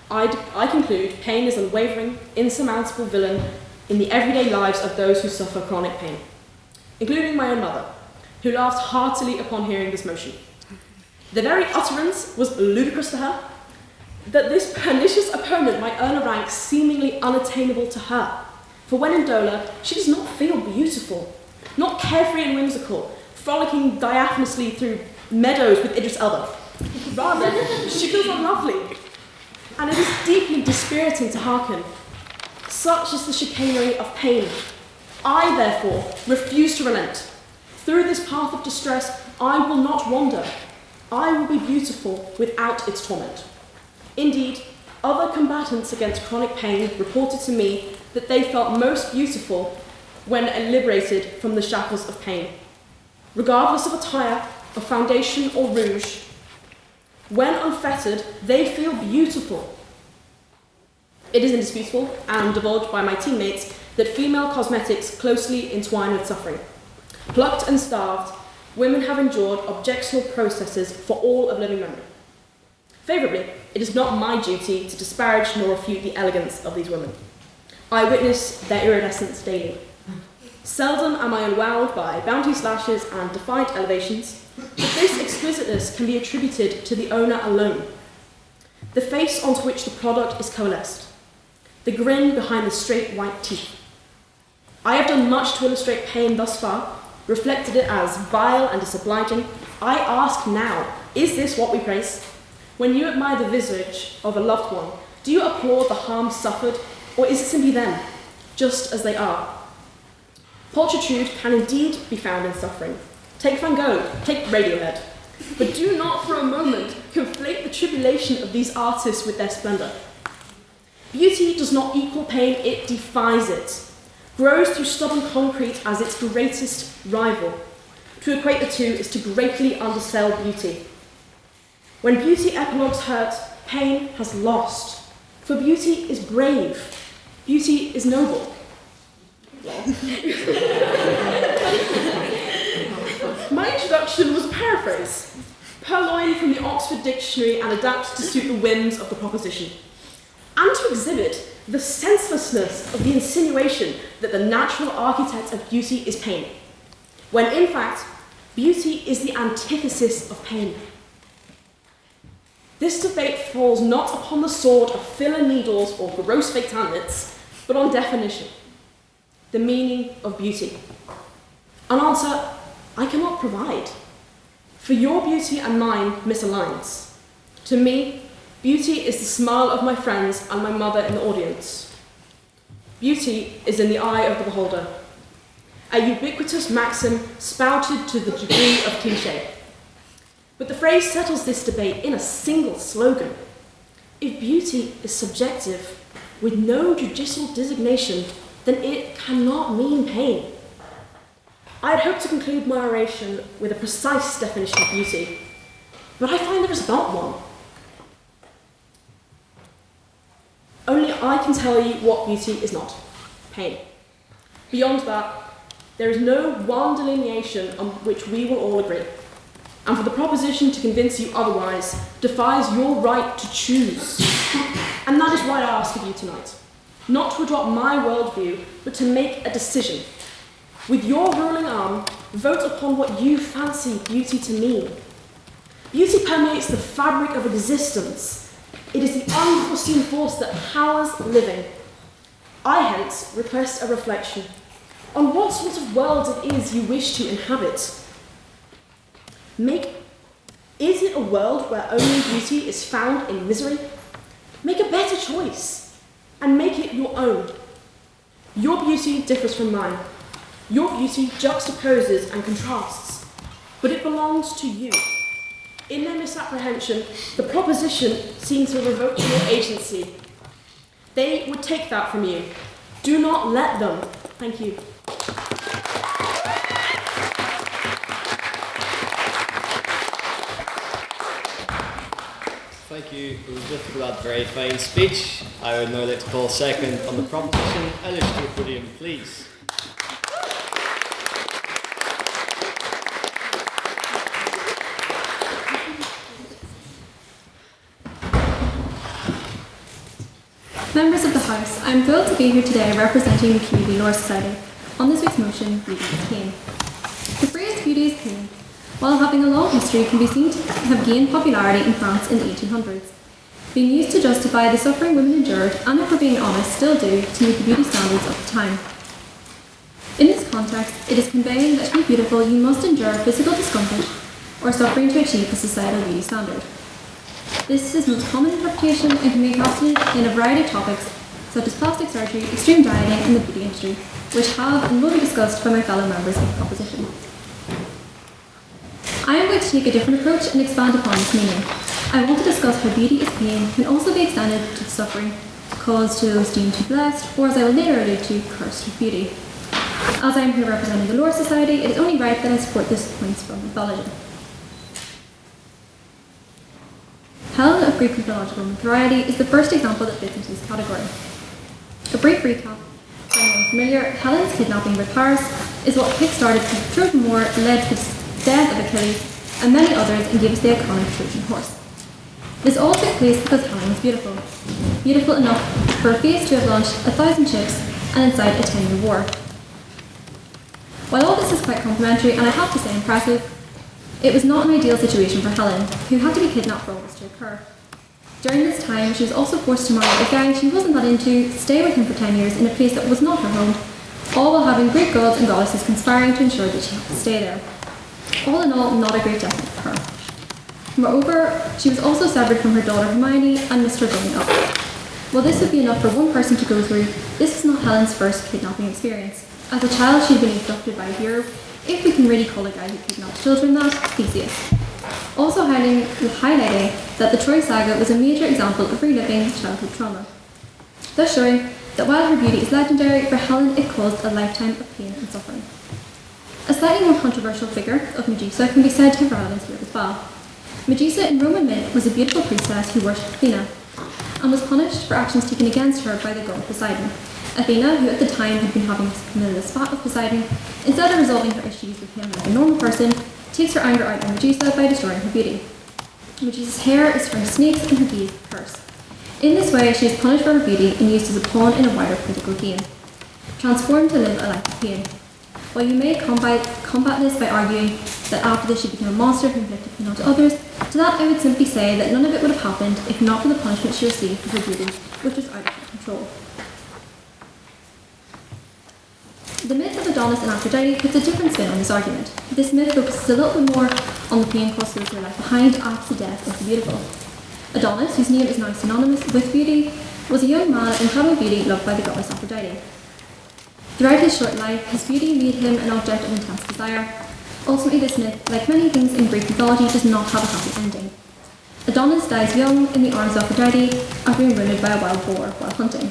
I conclude pain is an unwavering, insurmountable villain in the everyday lives of those who suffer chronic pain, including my own mother, who laughed heartily upon hearing this motion. The very utterance was ludicrous to her, that this pernicious opponent might earn a rank seemingly unattainable to her. For when in Dola, she does not feel beautiful, not carefree and whimsical, frolicking diaphanously through meadows with Idris Elba. Rather, she feels unlovely, and it is deeply dispiriting to hearken. Such is the chicanery of pain. I, therefore, refuse to relent. Through this path of distress, I will not wander. I will be beautiful without its torment. Indeed, other combatants against chronic pain reported to me that they felt most beautiful when liberated from the shackles of pain. Regardless of attire, of foundation or rouge, when unfettered, they feel beautiful. It is indisputable and divulged by my teammates that female cosmetics closely entwine with suffering. Plucked and starved, women have endured objectionable processes for all of living memory. Favourably, it is not my duty to disparage nor refute the elegance of these women. I witness their iridescence daily. Seldom am I unwowed by bounteous lashes and defiant elevations, but this exquisiteness can be attributed to the owner alone. The face onto which the product is coalesced. The grin behind the straight white teeth. I have done much to illustrate pain thus far, reflected it as vile and disobliging. I ask now, is this what we praise? When you admire the visage of a loved one, do you applaud the harm suffered, or is it simply them, just as they are? Pulchritude can indeed be found in suffering, take Van Gogh, take Radiohead. But do not for a moment conflate the tribulation of these artists with their splendour. Beauty does not equal pain, it defies it. Grows through stubborn concrete as its greatest rival. To equate the two is to greatly undersell beauty. When beauty epilogues hurt, pain has lost. For beauty is brave. Beauty is noble. My introduction was a paraphrase, purloined from the Oxford Dictionary and adapted to suit the whims of the proposition, and to exhibit the senselessness of the insinuation that the natural architect of beauty is pain, when in fact, beauty is the antithesis of pain. This debate falls not upon the sword of filler needles or gross fake tannets, but on definition, the meaning of beauty. An answer I cannot provide. For your beauty and mine misaligns. To me, beauty is the smile of my friends and my mother in the audience. Beauty is in the eye of the beholder. A ubiquitous maxim spouted to the degree of cliché. But the phrase settles this debate in a single slogan. If beauty is subjective, with no judicial designation, then it cannot mean pain. I had hoped to conclude my oration with a precise definition of beauty, but I find there is not one. Only I can tell you what beauty is not: pain. Beyond that, there is no one delineation on which we will all agree. And for the proposition to convince you otherwise defies your right to choose. And that is why I ask of you tonight, not to adopt my worldview, but to make a decision. With your ruling arm, vote upon what you fancy beauty to mean. Beauty permeates the fabric of existence. It is the unforeseen force that powers living. I hence request a reflection on what sort of world it is you wish to inhabit. Is it a world where only beauty is found in misery? Make a better choice and make it your own. Your beauty differs from mine. Your beauty juxtaposes and contrasts, but it belongs to you. In their misapprehension, the proposition seems to revoke your agency. They would take that from you. Do not let them. Thank you. Thank you, Elizabeth, for that very fine speech. I would now like to call second on the proposition. Eilish to the podium, please. Members of the House, I am thrilled to be here today representing the QUB Lore Society on this week's motion, Beauty is Pain. The phrase beauty is pain, while having a long history, can be seen to have gained popularity in France in the 1800s, being used to justify the suffering women endured, and if we're being honest, still do, to meet the beauty standards of the time. In this context, it is conveying that to be beautiful you must endure physical discomfort or suffering to achieve the societal beauty standard. This is its most common interpretation and can be encapsulated in a variety of topics such as plastic surgery, extreme dieting, and the beauty industry, which have and will be discussed by my fellow members of the proposition. I am going to take a different approach and expand upon this meaning. I want to discuss how beauty is pain can also be extended to the suffering caused to those deemed to be blessed, or as I will later allude to, cursed with beauty. As I am here representing the Lore Society, it is only right that I support this points from mythology. Helen of Greek mythological variety is the first example that fits into this category. A brief recap. For anyone familiar, Helen's kidnapping by Paris is what kick-started the Trojan War, led to the death of Achilles and many others, and gave us the iconic Trojan horse. This all took place because Helen was beautiful. Beautiful enough for her face to have launched 1,000 ships and incite a 10-year war. While all this is quite complimentary and I have to say impressive, it was not an ideal situation for Helen, who had to be kidnapped for all this to occur. During this time, she was also forced to marry a guy she wasn't that into, stay with him for 10 years in a place that was not her home, all while having Greek gods and goddesses conspiring to ensure that she had to stay there. All in all, not a great death for her. Moreover, she was also severed from her daughter Hermione and missed her growing up. While this would be enough for one person to go through, this was not Helen's first kidnapping experience. As a child, she had been abducted by a hero if we can really call a guy who kidnapped children that, Theseus. Also highlighting that the Troy saga was a major example of reliving childhood trauma, thus showing that while her beauty is legendary, for Helen it caused a lifetime of pain and suffering. A slightly more controversial figure of Medusa can be said to have relevance here as well. Medusa in Roman myth was a beautiful priestess who worshipped Athena, and was punished for actions taken against her by the god Poseidon. Athena, who at the time had been having committed a spat with Poseidon, instead of resolving her issues with him like a normal person, takes her anger out on Medusa by destroying her beauty. Medusa's hair is turned to snakes and her gaze a curse. In this way, she is punished for her beauty and used as a pawn in a wider political game, transformed to live a life of pain. While you may combat this by arguing that after this she became a monster who inflicted pain onto others, to that I would simply say that none of it would have happened if not for the punishment she received for her beauty, which was out of her control. The myth of Adonis and Aphrodite puts a different spin on this argument. This myth focuses a little bit more on the pain caused those who are left behind after the death of the beautiful. Adonis, whose name is now synonymous with beauty, was a young man of incredible beauty loved by the goddess Aphrodite. Throughout his short life, his beauty made him an object of intense desire. Ultimately, this myth, like many things in Greek mythology, does not have a happy ending. Adonis dies young in the arms of Aphrodite after being wounded by a wild boar while hunting.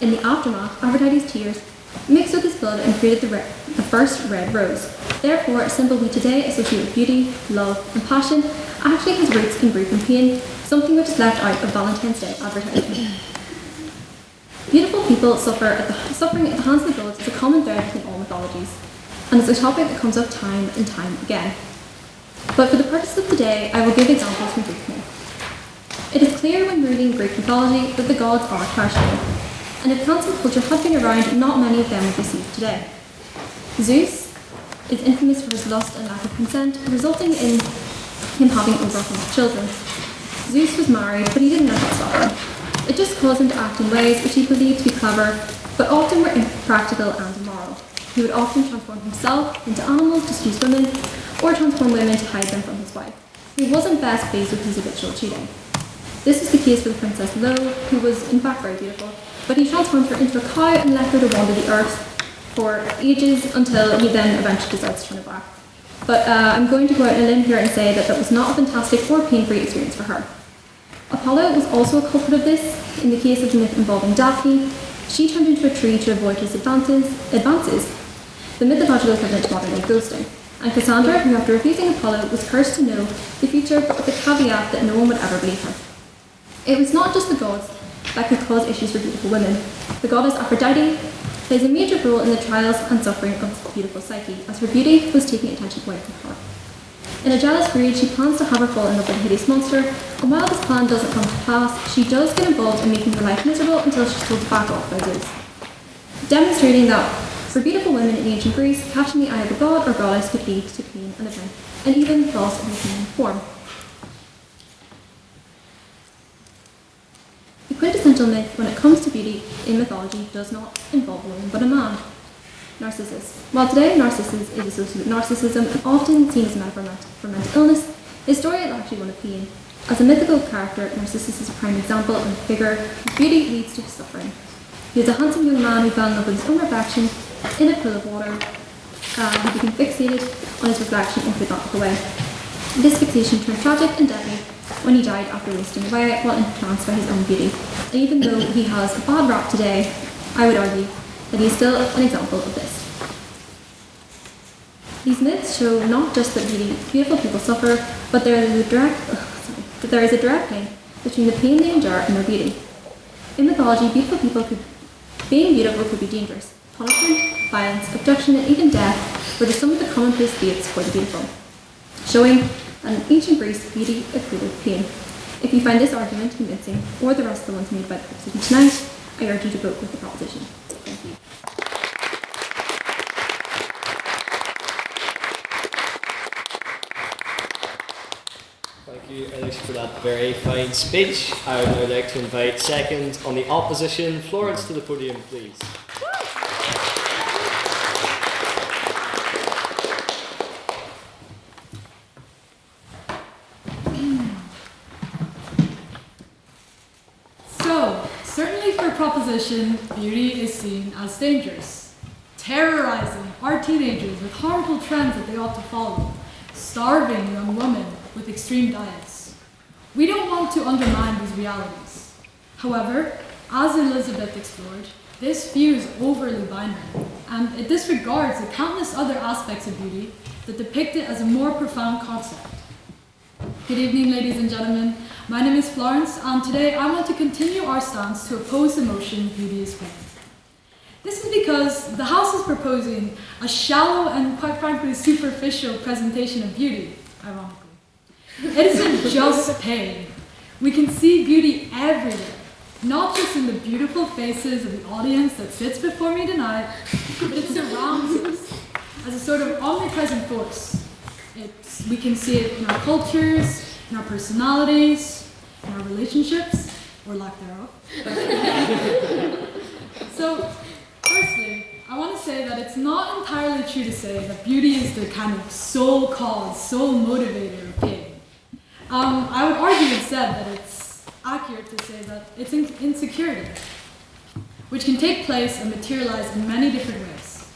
In the aftermath, Aphrodite's tears mixed with his blood and created the first red rose. Therefore, a symbol we today associate with beauty, love, and passion actually has roots in grief and pain, something which is left out of Valentine's Day advertising. Beautiful people suffering at the hands of the gods is a common thread within all mythologies, and it's a topic that comes up time and time again. But for the purpose of today, I will give examples from Greek myth. It is clear when reading Greek mythology that the gods are clashing, and if cancel culture had been around, not many of them would be seen today. Zeus is infamous for his lust and lack of consent, resulting in him having over 100 children. Zeus was married, but he didn't let that stop him. It just caused him to act in ways which he believed to be clever, but often were impractical and immoral. He would often transform himself into animals to seduce women, or transform women to hide them from his wife. He wasn't best pleased with his habitual cheating. This was the case for the Princess Lo, who was in fact very beautiful, but he transformed her into a cow and left her to wander the earth for ages until he then eventually decides to turn her back. But I'm going to go out on a limb here and say that that was not a fantastic or pain-free experience for her. Apollo was also a culprit of this. In the case of the myth involving Daphne, she turned into a tree to avoid his advances, the mythological equivalent to modern-day ghosting. And Cassandra, who after refusing Apollo, was cursed to know the future, but with the caveat that no one would ever believe her. It was not just the gods that could cause issues for beautiful women. The goddess Aphrodite plays a major role in the trials and suffering of this beautiful Psyche, as her beauty was taking attention away from her. In a jealous greed, she plans to have her fall in love with a hideous monster, and while this plan doesn't come to pass, she does get involved in making her life miserable until she's told to back off by Zeus. Demonstrating that for beautiful women in ancient Greece, catching the eye of a god or goddess could lead to pain and event, and even loss of human form. The quintessential myth when it comes to beauty in mythology does not involve a woman but a man. Narcissus. While today Narcissus is associated with narcissism and often seen as a metaphor for mental illness, his story is actually one of pain. As a mythical character, Narcissus is a prime example of a figure whose beauty leads to his suffering. He is a handsome young man who fell in love with his own reflection in a pool of water. He became fixated on his reflection and could not look away. This fixation turned tragic and deadly when he died after wasting away while entranced by his own beauty. And even though he has a bad rap today, I would argue that he is still an example of this. These myths show not just that beautiful people suffer, but there is a direct link between the pain they endure and their beauty. In mythology, being beautiful could be dangerous. Punishment, violence, abduction, and even death were just some of the commonplace fates for the beautiful, showing that in ancient Greece, beauty equated pain. If you find this argument convincing, or the rest of the ones made by the proposition tonight, I urge you to vote with the proposition. Thank you. Thank you, Eilish, for that very fine speech. I would now like to invite second on the opposition, Florence, to the podium, please. So, certainly for proposition, beauty is seen as dangerous. terrorizing our teenagers with harmful trends that they ought to follow, starving young women with extreme diets. We don't want to undermine these realities. However, as Elizabeth explored, this view is overly binary, and it disregards the countless other aspects of beauty that depict it as a more profound concept. Good evening, ladies and gentlemen. My name is Florence, and today I want to continue our stance to oppose the motion beauty is pain. This is because the House is proposing a shallow and, quite frankly, superficial presentation of beauty, ironically. It isn't just pain. We can see beauty everywhere, not just in the beautiful faces of the audience that sits before me tonight, but it surrounds us as a sort of omnipresent force. We can see it in our cultures, in our personalities, in our relationships, or lack thereof. So, firstly, I want to say that it's not entirely true to say that beauty is the kind of sole cause, sole motivator of pain. I would argue instead that it's accurate to say that it's insecurity, which can take place and materialize in many different ways.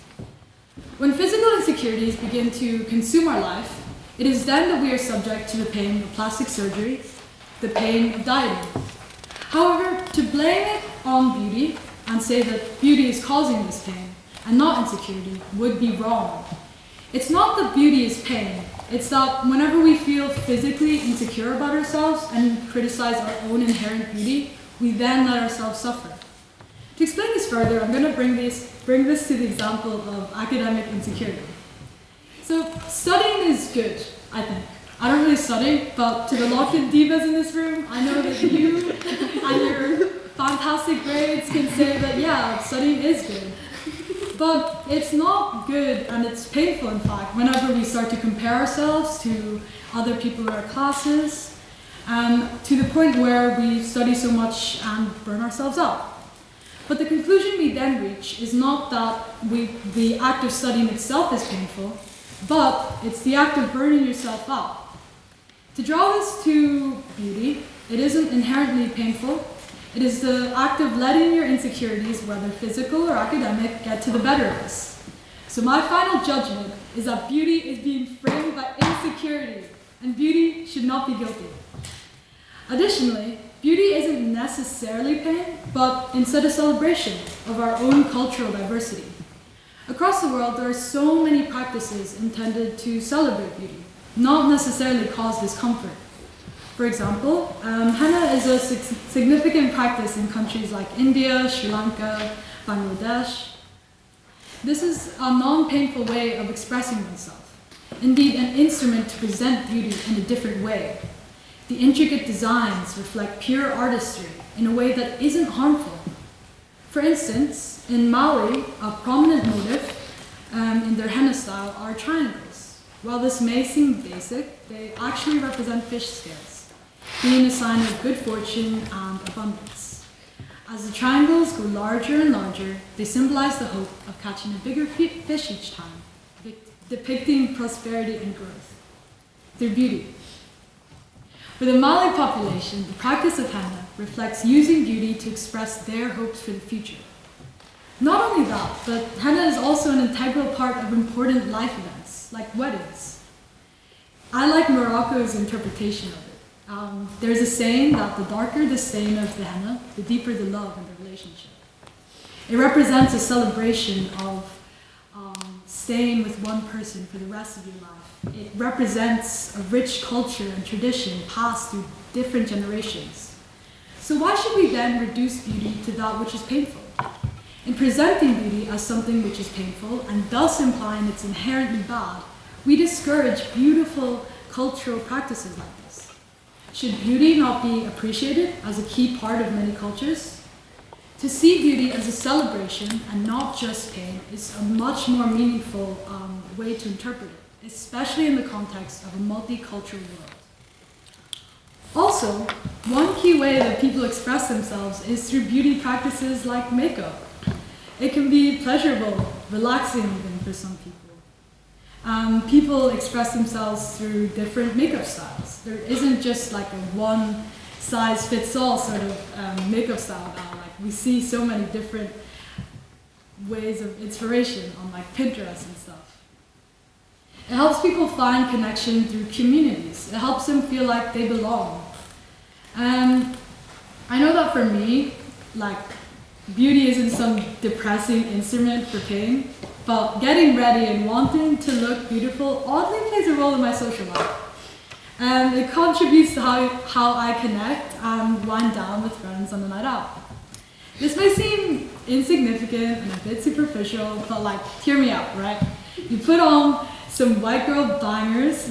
When physical insecurities begin to consume our life, it is then that we are subject to the pain of plastic surgery, the pain of dieting. However, to blame it on beauty and say that beauty is causing this pain and not insecurity would be wrong. It's not that beauty is pain, it's that whenever we feel physically insecure about ourselves and criticize our own inherent beauty, we then let ourselves suffer. To explain this further, I'm going to bring this to the example of academic insecurity. So studying is good, I think. I don't really study, but to the locked-in divas in this room, I know that you and your fantastic grades can say that, yeah, studying is good. But it's not good, and it's painful, in fact, whenever we start to compare ourselves to other people in our classes, to the point where we study so much and burn ourselves out. But the conclusion we then reach is not that the act of studying itself is painful, but it's the act of burning yourself out. To draw this to beauty, it isn't inherently painful. It is the act of letting your insecurities, whether physical or academic, get to the better of us. So my final judgment is that beauty is being framed by insecurity, and beauty should not be guilty. Additionally, beauty isn't necessarily pain, but instead a celebration of our own cultural diversity. Across the world, there are so many practices intended to celebrate beauty, not necessarily cause discomfort. For example, henna is a significant practice in countries like India, Sri Lanka, Bangladesh. This is a non-painful way of expressing oneself, indeed an instrument to present beauty in a different way. The intricate designs reflect pure artistry in a way that isn't harmful. For instance, in Mali, a prominent motif in their henna style are triangles. While this may seem basic, they actually represent fish scales, being a sign of good fortune and abundance. As the triangles grow larger and larger, they symbolize the hope of catching a bigger fish each time, depicting prosperity and growth through beauty. For the Mali population, the practice of henna reflects using beauty to express their hopes for the future. Not only that, but henna is also an integral part of important life events, like weddings. I like Morocco's interpretation of it. There's a saying that the darker the stain of the henna, the deeper the love in the relationship. It represents a celebration of staying with one person for the rest of your life. It represents a rich culture and tradition passed through different generations. So why should we then reduce beauty to that which is painful? In presenting beauty as something which is painful, and thus implying it's inherently bad, we discourage beautiful cultural practices like this. Should beauty not be appreciated as a key part of many cultures? To see beauty as a celebration and not just pain is a much more meaningful way to interpret it, especially in the context of a multicultural world. Also, one key way that people express themselves is through beauty practices like makeup. It can be pleasurable, relaxing even for some people. People express themselves through different makeup styles. There isn't just like a one-size-fits-all sort of makeup style now. Like we see so many different ways of inspiration on like Pinterest and stuff. It helps people find connection through communities. It helps them feel like they belong. And I know that for me, like, beauty isn't some depressing instrument for pain, but getting ready and wanting to look beautiful oddly plays a role in my social life. And it contributes to how I connect and wind down with friends on a night out. This may seem insignificant and a bit superficial, but like, hear me out, right? You put on some white girl bangers.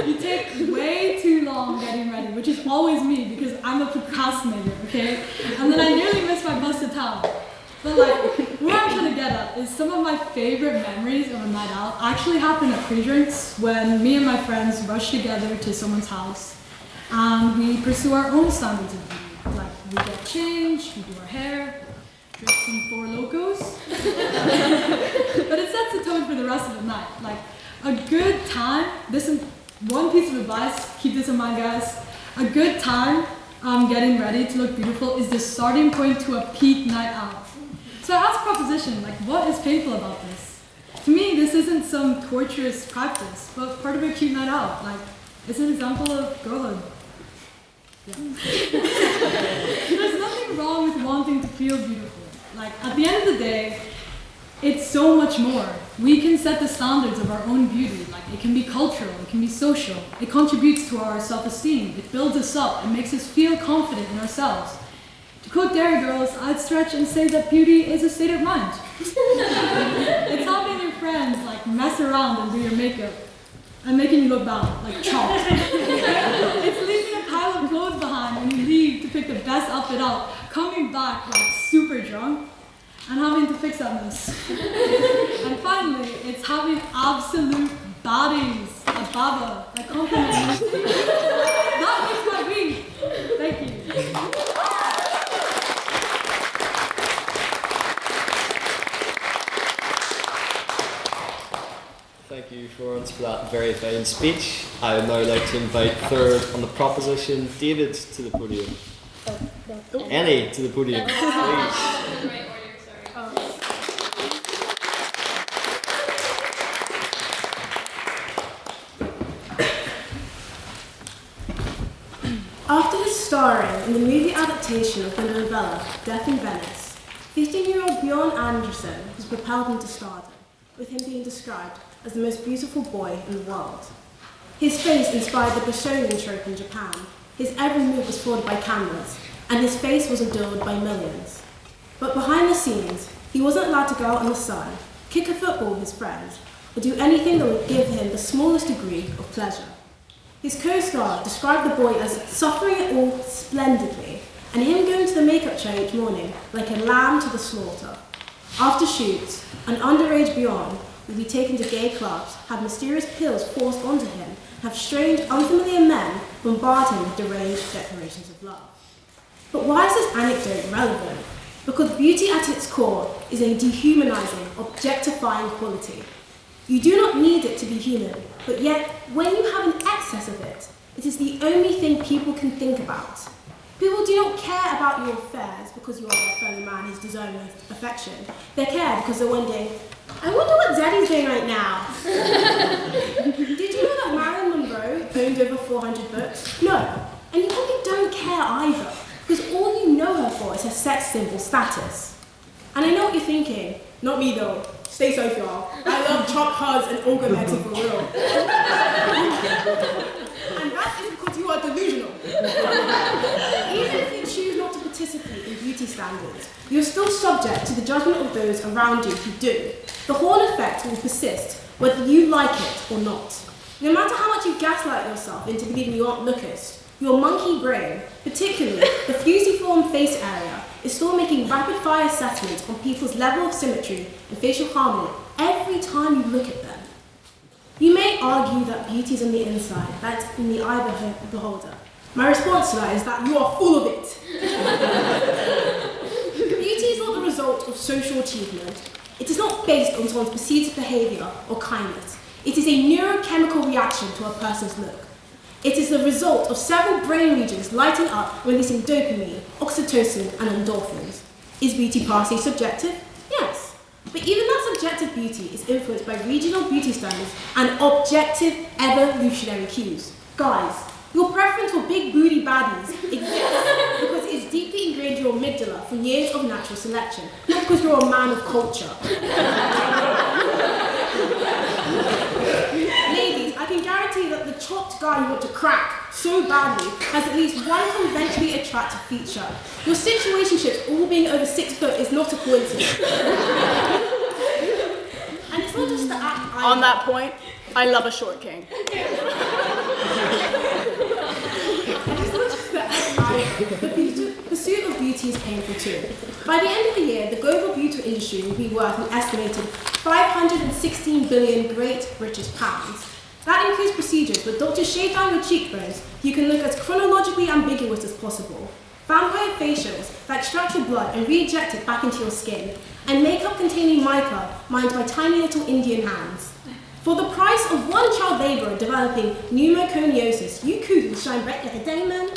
You take way too long getting ready, which is always me because I'm a procrastinator, okay? And then I nearly miss my bus to town. But like, where I'm trying to get at is some of my favorite memories of a night out actually happen at pre-drinks when me and my friends rush together to someone's house and we pursue our own standards of beauty. Like, we get changed, we do our hair, drink some Four Locos. But it sets the tone for the rest of the night. Like, a good time, this is one piece of advice, keep this in mind guys, a good time getting ready to look beautiful is the starting point to a peak night out. So I asked proposition, like, what is painful about this? To me, this isn't some torturous practice, but part of a cute night out. Like, it's an example of girlhood. Yeah. There's nothing wrong with wanting to feel beautiful. Like, at the end of the day, it's so much more. We can set the standards of our own beauty. Like, it can be cultural, it can be social. It contributes to our self-esteem. It builds us up and makes us feel confident in ourselves. To quote Dairo girls, I'd stretch and say that beauty is a state of mind. It's helping your friends like mess around and do your makeup and making you look bad, like chopped. It's leaving a pile of clothes behind when you leave to pick the best outfit out, coming back like super drunk and having to fix that mess. And finally, it's having absolute bodies, a baba, a compliment. That makes my week. Thank you. Thank you, Florence, for that very fine speech. I would now like to invite third on the proposition, David, to the podium. Annie, to the podium, please. After his starring in the movie adaptation of the novella Death in Venice, 15-year-old Bjorn Anderson was propelled into stardom, with him being described as the most beautiful boy in the world. His face inspired the Bashōnen trope in Japan. His every move was followed by cameras, and his face was adored by millions. But behind the scenes, he wasn't allowed to go out in the sun, kick a football with his friends, or do anything that would give him the smallest degree of pleasure. His co-star described the boy as suffering it all splendidly, and him going to the makeup chair each morning like a lamb to the slaughter. After shoots, an underage Bjorn would be taken to gay clubs, have mysterious pills forced onto him, have strange, unfamiliar men bombard him with deranged declarations of love. But why is this anecdote relevant? Because beauty at its core is a dehumanizing, objectifying quality. You do not need it to be human, but yet, when you have an excess of it, it is the only thing people can think about. People do not care about your affairs because you are their fellow man who's deserving of affection. They care because they're wondering, I wonder what Daddy's doing right now. Did you know that Marilyn Monroe owned over 400 books? No. And you probably don't care either, because all you know her for is her sex symbol status. And I know what you're thinking. Not me though. Stay safe, y'all. I love chopped hugs and orgomexy for real. And that is because you are delusional. Even if you choose not to participate in beauty standards, you're still subject to the judgment of those around you who do. The Hall effect will persist, whether you like it or not. No matter how much you gaslight yourself into believing you aren't lookist, your monkey brain, particularly the fusiform face area, is still making rapid-fire assessments on people's level of symmetry and facial harmony every time you look at them. You may argue that beauty is on the inside, that's in the eye of the beholder. My response to that is that you are full of it. Beauty is not the result of social achievement. It is not based on someone's perceived behaviour or kindness. It is a neurochemical reaction to a person's look. It is the result of several brain regions lighting up, releasing dopamine, oxytocin, and endorphins. Is beauty partly subjective? Yes. But even that subjective beauty is influenced by regional beauty standards and objective evolutionary cues. Guys, your preference for big booty baddies exists because it is deeply ingrained in your amygdala from years of natural selection, not because you're a man of culture. Ladies, I can guarantee that the chopped guy you want to crack so badly has at least one conventionally attractive feature. Your situationships all being over 6 foot is not a coincidence. And it's not just the act. On that point, I love a short king. The pursuit of beauty is painful too. By the end of the year, the global beauty industry will be worth an estimated 516 billion Great British pounds. That includes procedures where doctors shave down your cheekbones. You can look as chronologically ambiguous as possible. Vampire facials that extract your blood and re-inject it back into your skin. And makeup containing mica mined by tiny little Indian hands. For the price of one child labourer developing pneumoconiosis, you could shine bright like a diamond.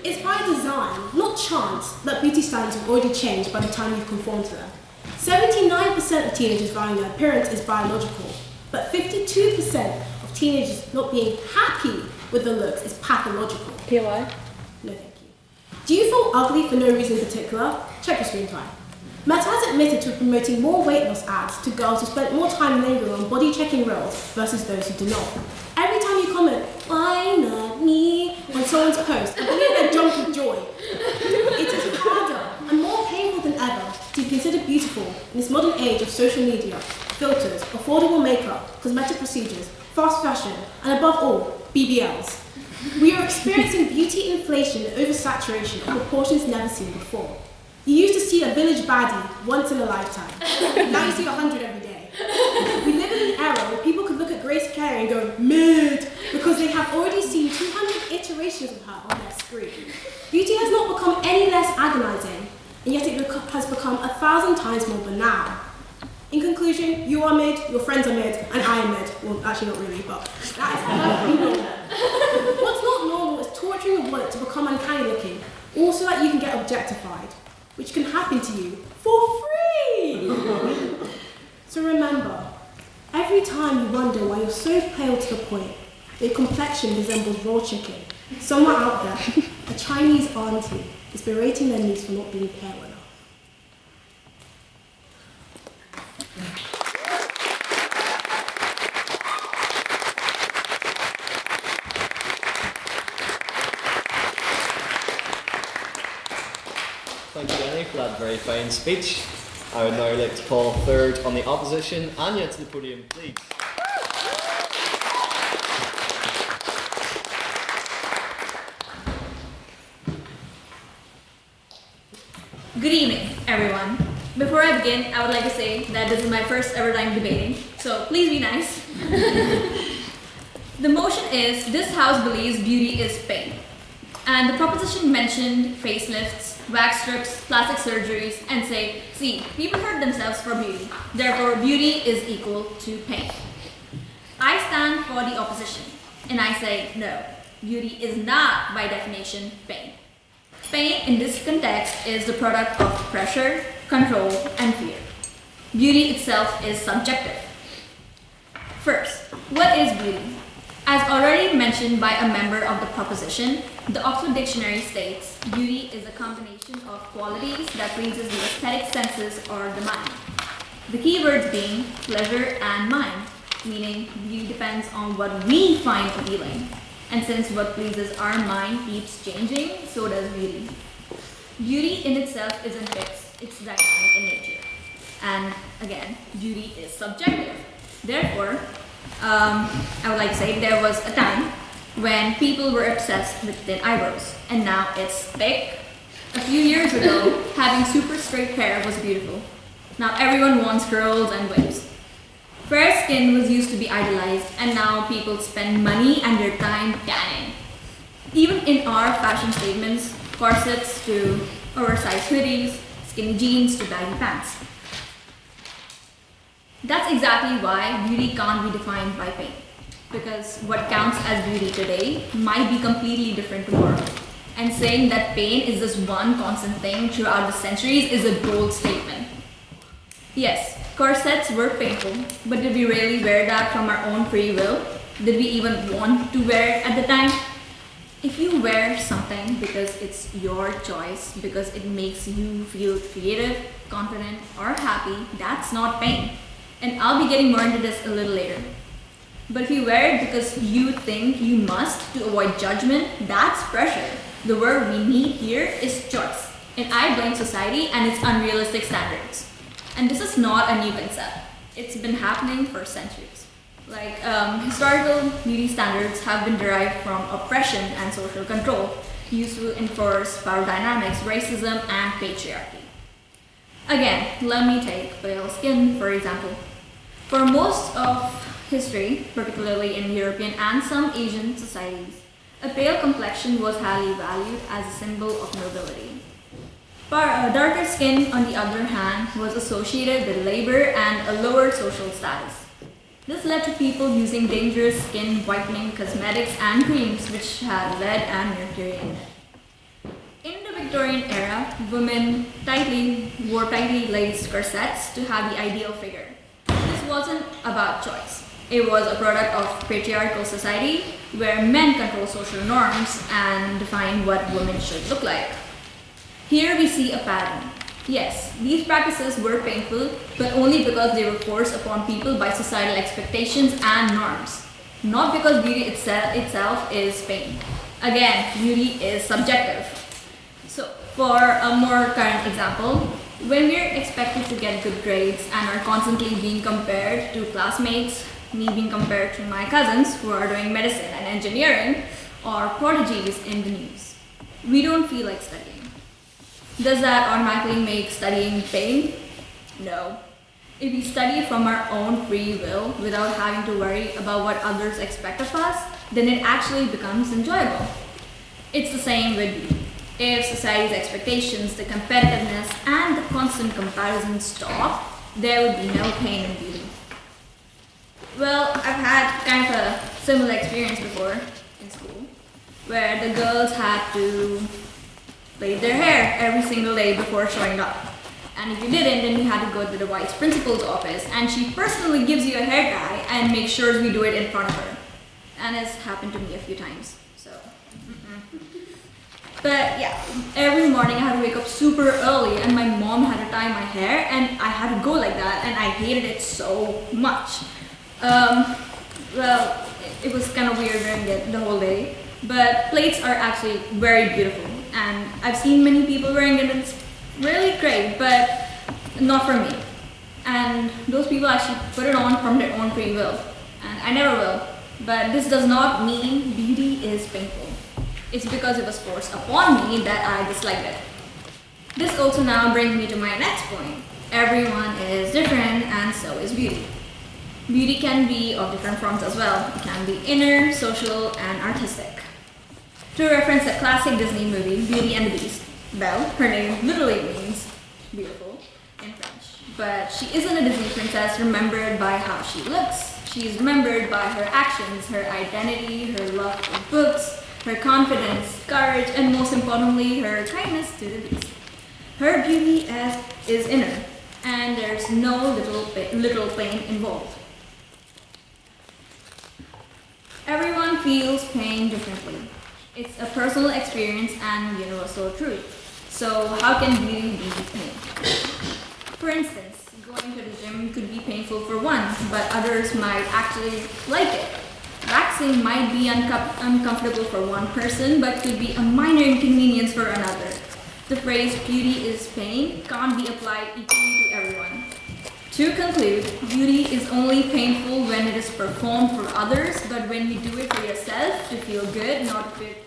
It's by design, not chance, that beauty standards have already changed by the time you've conformed to them. 79% of teenagers valuing their appearance is biological, but 52% of teenagers not being happy with their looks is pathological. POI? No, thank you. Do you feel ugly for no reason in particular? Check your screen time. Meta has admitted to promoting more weight loss ads to girls who spent more time lingering on body-checking reels versus those who do not. Every time you comment, "Why not me?" on someone's post, I believe they jump with joy. It is harder and more painful than ever to be considered beautiful in this modern age of social media, filters, affordable makeup, cosmetic procedures, fast fashion, and above all, BBLs. We are experiencing beauty inflation and oversaturation of proportions never seen before. You used to see a village baddie once in a lifetime. Now you see 100 every day. We live in an era where people could look at Grace Kelly and go, mid, because they have already seen 200 iterations of her on their screen. Beauty has not become any less agonizing, and yet it has become 1,000 times more banal. In conclusion, you are mid, your friends are mid, and I am mid. Well, actually not really, but that is perfectly normal. What's not normal is torturing your wallet to become uncanny looking, all so that you can get objectified, which can happen to you for free! So remember, every time you wonder why you're so pale to the point that your complexion resembles raw chicken, somewhere out there, a Chinese auntie is berating their niece for not being pale enough. Thank you, Annie, for that very fine speech. I would now like to call third on the opposition, Anya, to the podium, please. Good evening, everyone. Before I begin, I would like to say that this is my first ever time debating, so please be nice. The motion is, this house believes beauty is pain. And the proposition mentioned facelifts, wax strips, plastic surgeries, and say, see, people hurt themselves for beauty. Therefore, beauty is equal to pain. I stand for the opposition, and I say, no, beauty is not, by definition, pain. Pain in this context is the product of pressure, control, and fear. Beauty itself is subjective. First, what is beauty? As already mentioned by a member of the proposition, the Oxford Dictionary states, beauty is a combination of qualities that pleases the aesthetic senses or the mind. The key words being pleasure and mind, meaning beauty depends on what we find appealing. And since what pleases our mind keeps changing, so does beauty. Beauty in itself isn't fixed, it's dynamic in nature. And again, beauty is subjective. Therefore, I would like to say there was a time when people were obsessed with thin eyebrows, and now it's thick. A few years ago, having super straight hair was beautiful. Now everyone wants curls and whips. Fair skin was used to be idolized, and now people spend money and their time tanning. Even in our fashion statements, corsets to oversized hoodies, skinny jeans to baggy pants. That's exactly why beauty can't be defined by pain, because what counts as beauty today might be completely different tomorrow. and saying that pain is this one constant thing throughout the centuries is a bold statement. Yes, corsets were painful, but did we really wear that from our own free will? Did we even want to wear it at the time? If you wear something because it's your choice, because it makes you feel creative, confident, or happy, that's not pain. And I'll be getting more into this a little later. But if you wear it because you think you must to avoid judgment, that's pressure. The word we need here is choice. And I blame society and its unrealistic standards. And this is not a new concept. It's been happening for centuries. Like, historical beauty standards have been derived from oppression and social control, used to enforce power dynamics, racism, and patriarchy. Again, let me take pale skin, for example. For most of history, particularly in European and some Asian societies, a pale complexion was highly valued as a symbol of nobility. Darker skin, on the other hand, was associated with labor and a lower social status. This led to people using dangerous skin whitening cosmetics and creams which had lead and mercury in it. In the Victorian era, women wore tightly laced corsets to have the ideal figure. This wasn't about choice. It was a product of patriarchal society where men control social norms and define what women should look like. Here we see a pattern. Yes, these practices were painful, but only because they were forced upon people by societal expectations and norms, not because beauty itself is pain. Again, beauty is subjective. So, for a more current example, when we're expected to get good grades and are constantly being compared to classmates, me being compared to my cousins who are doing medicine and engineering, or prodigies in the news, we don't feel like studying. Does that automatically make studying pain? No. If we study from our own free will without having to worry about what others expect of us, then it actually becomes enjoyable. It's the same with beauty. If society's expectations, the competitiveness, and the constant comparison stop, there would be no pain in beauty. Well, I've had kind of a similar experience before in school, where the girls had to plait their hair every single day before showing up. And if you didn't, then you had to go to the vice principal's office, and she personally gives you a hair dye and makes sure we do it in front of her. And it's happened to me a few times, so. But yeah, every morning I had to wake up super early, and my mom had to tie my hair, and I had to go like that, and I hated it so much. Well, it was kind of weird during the whole day, but plaits are actually very beautiful. And I've seen many people wearing it, and it's really great, but not for me. And those people actually put it on from their own free will, and I never will. But this does not mean beauty is painful. It's because it was forced upon me that I disliked it. This also now brings me to my next point. Everyone is different, and so is beauty. Beauty can be of different forms as well. It can be inner, social, and artistic. To reference a classic Disney movie, Beauty and the Beast, Belle, her name literally means beautiful in French. But she isn't a Disney princess remembered by how she looks. She's remembered by her actions, her identity, her love for books, her confidence, courage, and most importantly, her kindness to the Beast. Her beauty is inner, and there's no literal pain involved. Everyone feels pain differently. It's a personal experience and universal truth. So how can beauty be pain? For instance, going to the gym could be painful for one, but others might actually like it. Waxing might be uncomfortable for one person, but could be a minor inconvenience for another. The phrase beauty is pain can't be applied equally to everyone. To conclude, beauty is only painful when it is performed for others, but when you do it for yourself to feel good, not if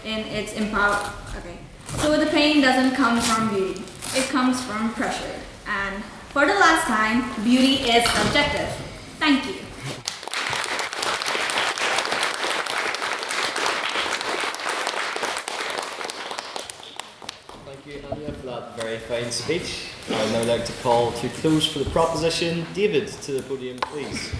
it's empowered. Okay. So the pain doesn't come from beauty; it comes from pressure. And for the last time, beauty is subjective. Thank you. Thank you, Anya, for that very fine speech. I would now like to call to close for the proposition David to the podium, please.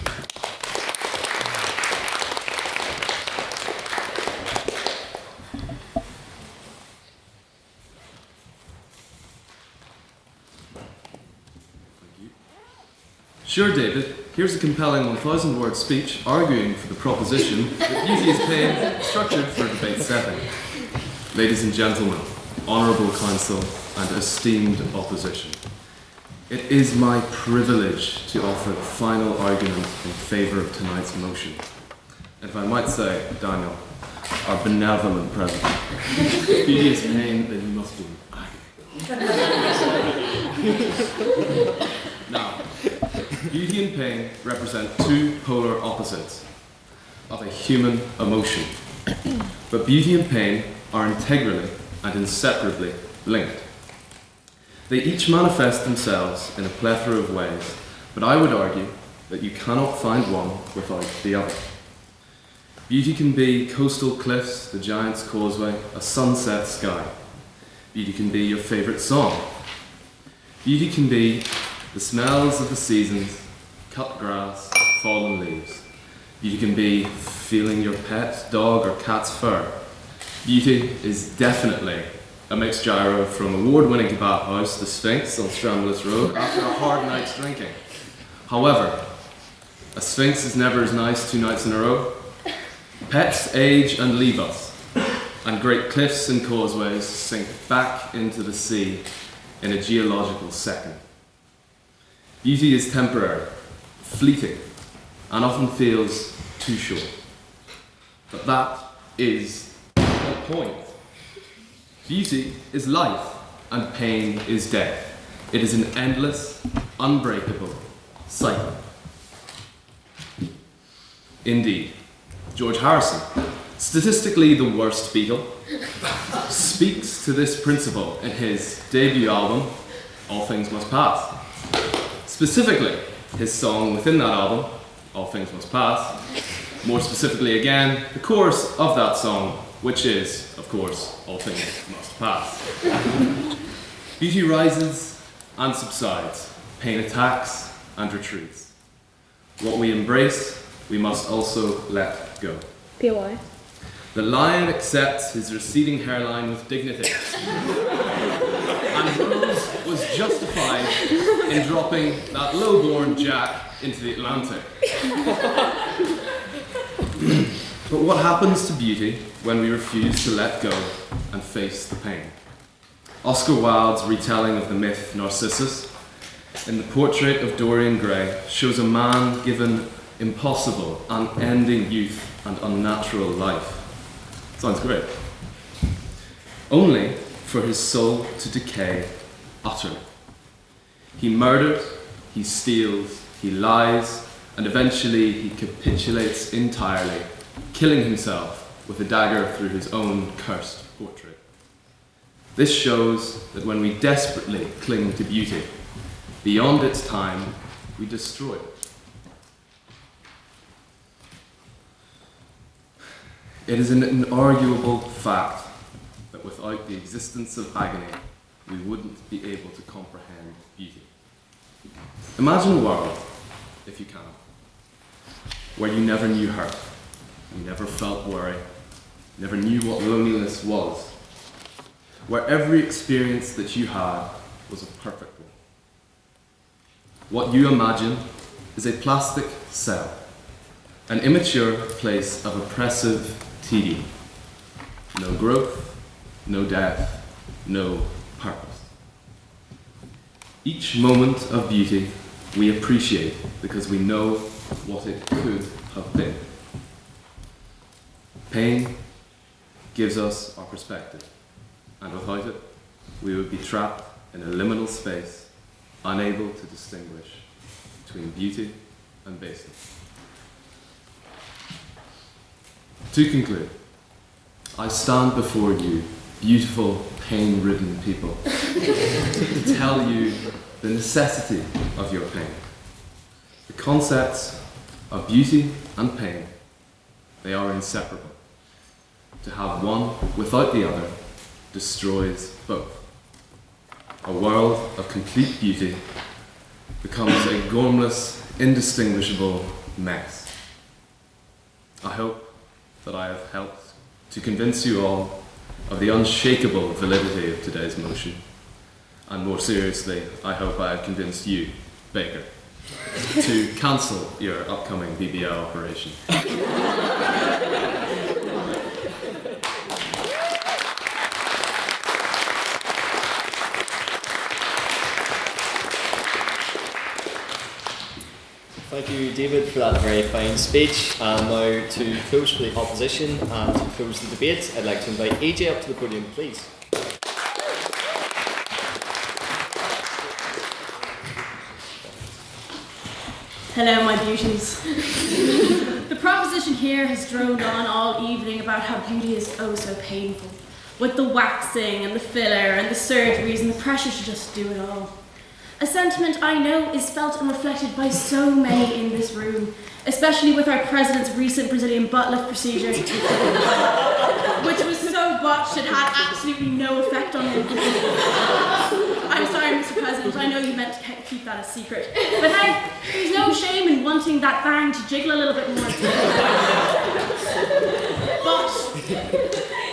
Sure, David, here's a compelling 1,000-word speech arguing for the proposition that beauty is pain, structured for debate 7. Ladies and gentlemen, honourable counsel and esteemed opposition, it is my privilege to offer the final argument in favour of tonight's motion. And if I might say, Daniel, our benevolent president, if beauty is pain, then you must be agony. Now, beauty and pain represent two polar opposites of a human emotion. But beauty and pain are integrally and inseparably linked. They each manifest themselves in a plethora of ways, but I would argue that you cannot find one without the other. Beauty can be coastal cliffs, the Giant's Causeway, a sunset sky. Beauty can be your favourite song. Beauty can be the smells of the seasons, cut grass, fallen leaves. Beauty can be feeling your pet, dog or cat's fur. Beauty is definitely a mixed gyro from award-winning kebab house, the Sphinx on Stramulus Road, after a hard night's drinking. However, a Sphinx is never as nice 2 nights in a row. Pets age and leave us, and great cliffs and causeways sink back into the sea in a geological second. Beauty is temporary, fleeting, and often feels too short. But that is the point. Beauty is life, and pain is death. It is an endless, unbreakable cycle. Indeed, George Harrison, statistically the worst Beatle, speaks to this principle in his debut album, All Things Must Pass. Specifically, his song within that album, All Things Must Pass, more specifically again, the chorus of that song, which is, of course, All Things Must Pass. Beauty rises and subsides, pain attacks and retreats. What we embrace, we must also let go. POI. The lion accepts his receding hairline with dignity. And Rose was justified in dropping that low-born Jack into the Atlantic. But what happens to beauty when we refuse to let go and face the pain? Oscar Wilde's retelling of the myth Narcissus, in the portrait of Dorian Gray, shows a man given impossible, unending youth and unnatural life. Sounds great. Only for his soul to decay utterly. He murders, he steals, he lies, and eventually he capitulates entirely, killing himself with a dagger through his own cursed portrait. This shows that when we desperately cling to beauty, beyond its time, we destroy it. It is an inarguable fact that without the existence of agony, we wouldn't be able to comprehend beauty. Imagine a world, if you can, where you never knew hurt, you never felt worry, never knew what loneliness was, where every experience that you had was a perfect one. What you imagine is a plastic cell, an immature place of oppressive tedium. No growth, no death, no purpose. Each moment of beauty we appreciate because we know what it could have been. Pain gives us our perspective, and without it, we would be trapped in a liminal space, unable to distinguish between beauty and baseness. To conclude, I stand before you, beautiful, pain-ridden people, to tell you the necessity of your pain. The concepts of beauty and pain, they are inseparable. To have one without the other destroys both. A world of complete beauty becomes a gormless, indistinguishable mess. I hope that I have helped to convince you all of the unshakable validity of today's motion. And more seriously, I hope I have convinced you, Baker, to cancel your upcoming BBL operation. Thank you, David, for that very fine speech. And now to close for the opposition and to close the debate, I'd like to invite AJ up to the podium, please. Hello, my beauties. The proposition here has droned on all evening about how beauty is oh so painful, with the waxing and the filler and the surgeries and the pressure to just do it all. A sentiment I know is felt and reflected by so many in this room, especially with our president's recent Brazilian butt lift procedure, which was so botched it had absolutely no effect on him. I'm sorry, Mr. President, I know you meant to keep that a secret, but hey, there's no shame in wanting that bang to jiggle a little bit more. But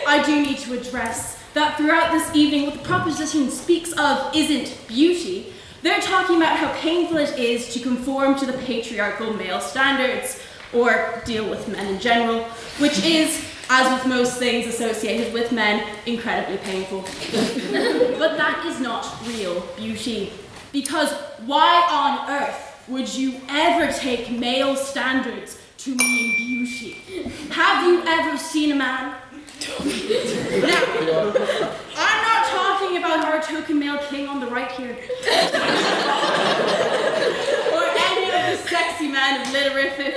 I do need to address that throughout this evening what the proposition speaks of isn't beauty. They're talking about how painful it is to conform to the patriarchal male standards, or deal with men in general, which is, as with most things associated with men, incredibly painful. But that is not real beauty. Because why on earth would you ever take male standards to mean beauty? Have you ever seen a man? Now, I'm not talking about our token male king on the right here. Or any of the sexy men of literature.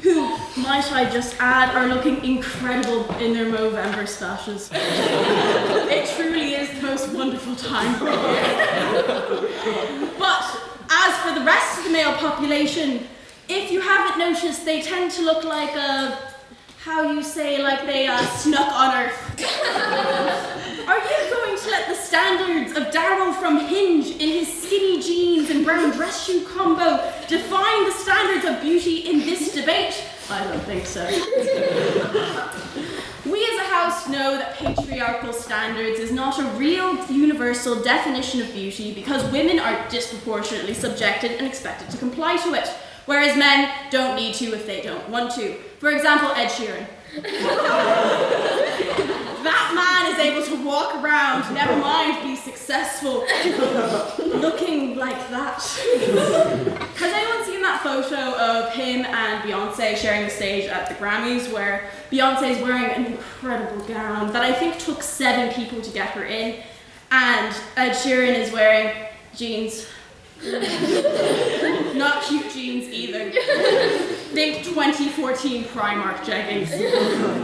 Who, might I just add, are looking incredible in their Movember stashes. It truly is the most wonderful time of the year. But as for the rest of the male population, if you haven't noticed, they tend to look like like they snuck on Earth. Are you going to let the standards of Dairo from Hinge in his skinny jeans and brown dress shoe combo define the standards of beauty in this debate? I don't think so. We as a house know that patriarchal standards is not a real universal definition of beauty because women are disproportionately subjected and expected to comply to it, whereas men don't need to if they don't want to. For example, Ed Sheeran. That man is able to walk around, never mind be successful, looking like that. Has anyone seen that photo of him and Beyonce sharing the stage at the Grammys where Beyonce is wearing an incredible gown that I think took 7 people to get her in, and Ed Sheeran is wearing jeans. Not cute jeans either. Think 2014 Primark jeggings.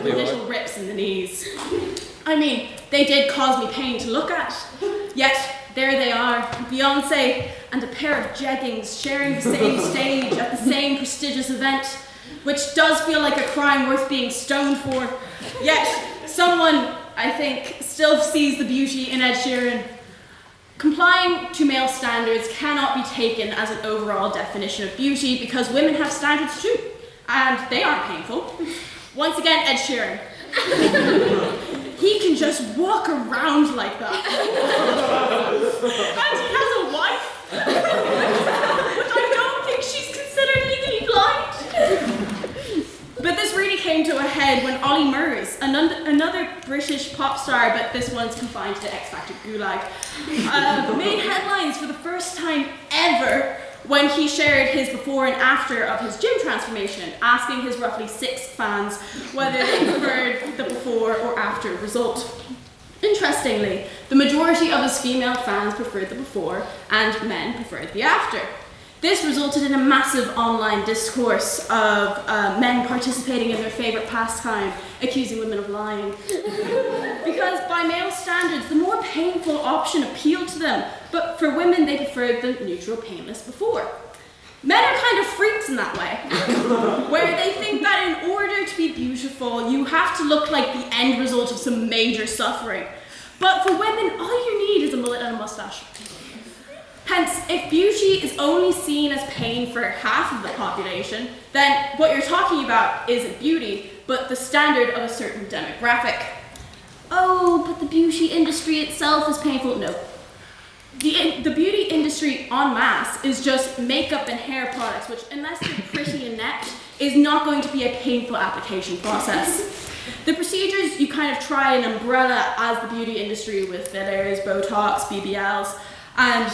Little rips in the knees. I mean, they did cause me pain to look at. Yet, there they are, Beyonce and a pair of jeggings sharing the same stage at the same prestigious event, which does feel like a crime worth being stoned for. Yet, someone, I think, still sees the beauty in Ed Sheeran. Complying to male standards cannot be taken as an overall definition of beauty because women have standards too, and they aren't painful. Once again, Ed Sheeran. He can just walk around like that. And he has a wife. But I don't think she's considered legally blind. But this really came to a head when Ollie Murs, another British pop star, but this one's confined to the X Factor gulag, made headlines for the first time ever when he shared his before and after of his gym transformation, asking his roughly 6 fans whether they preferred the before or after result. Interestingly, the majority of his female fans preferred the before and men preferred the after. This resulted in a massive online discourse of men participating in their favourite pastime, accusing women of lying. Because by male standards, the more painful option appealed to them, but for women they preferred the neutral, painless before. Men are kind of freaks in that way, where they think that in order to be beautiful, you have to look like the end result of some major suffering. But for women, all you need is a mullet and a mustache. Hence, if beauty is only seen as pain for half of the population, then what you're talking about isn't beauty, but the standard of a certain demographic. Oh, but the beauty industry itself is painful. No. The beauty industry industry en masse is just makeup and hair products, which, unless they're pretty and neat, is not going to be a painful application process. The procedures, you kind of try an umbrella as the beauty industry with fillers, Botox, BBLs, and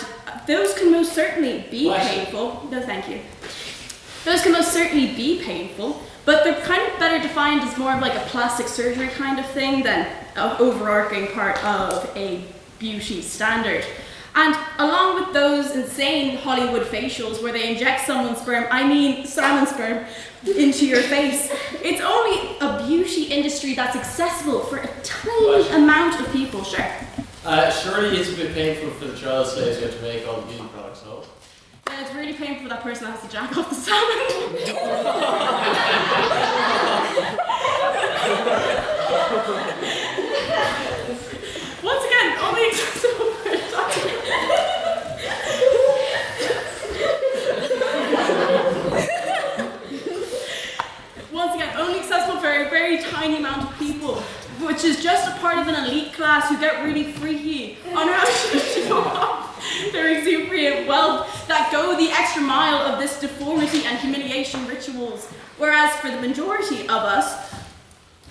those can most certainly be painful. No, thank you. Those can most certainly be painful, but they're kind of better defined as more of like a plastic surgery kind of thing than an overarching part of a beauty standard. And along with those insane Hollywood facials where they inject someone's sperm, I mean salmon sperm, into your face, it's only a beauty industry that's accessible for a tiny amount of people, sure. Surely it's a bit painful for the child slaves you have to make all the beauty products, no? Yeah, it's really painful for that person that has to jack off the salmon. Once again, only accessible for a tiny. Once again, only accessible for a very tiny amount of people, which is just a part of an elite class who get really freaky on how to show off their exuberant wealth that go the extra mile of this deformity and humiliation rituals. Whereas for the majority of us,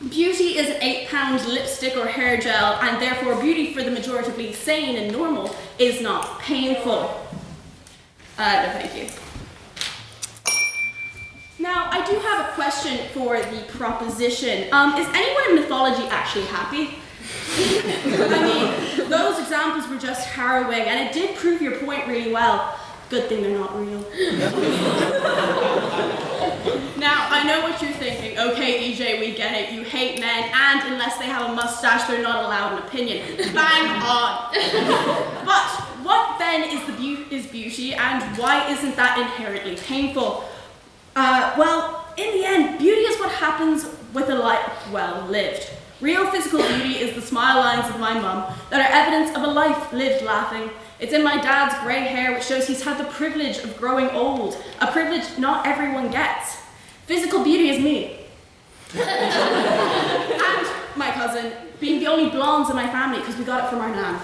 beauty is an 8-pound lipstick or hair gel, and therefore beauty for the majoritively sane and normal is not painful. No, thank you. Now, I do have a question for the proposition. Is anyone in mythology actually happy? I mean, those examples were just harrowing, and it did prove your point really well. Good thing they're not real. Now, I know what you're thinking. Okay, EJ, we get it. You hate men, and unless they have a mustache, they're not allowed an opinion. Bang on. But what then is beauty, and why isn't that inherently painful? Well, in the end, beauty is what happens with a life well lived. Real physical beauty is the smile lines of my mum that are evidence of a life lived laughing. It's in my dad's grey hair, which shows he's had the privilege of growing old, a privilege not everyone gets. Physical beauty is me. And my cousin, being the only blondes in my family because we got it from our nan.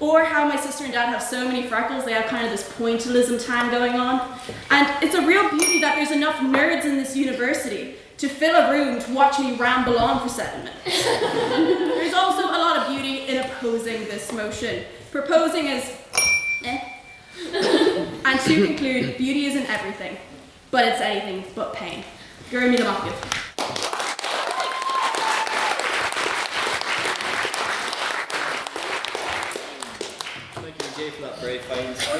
Or how my sister and dad have so many freckles, they have kind of this pointillism tan going on. And it's a real beauty that there's enough nerds in this university to fill a room to watch me ramble on for 7 minutes. There's also a lot of beauty in opposing this motion. Proposing is And to conclude, beauty isn't everything, but it's anything but pain. Gurumi the Makif. Thank you, Jay, for that very fine speech.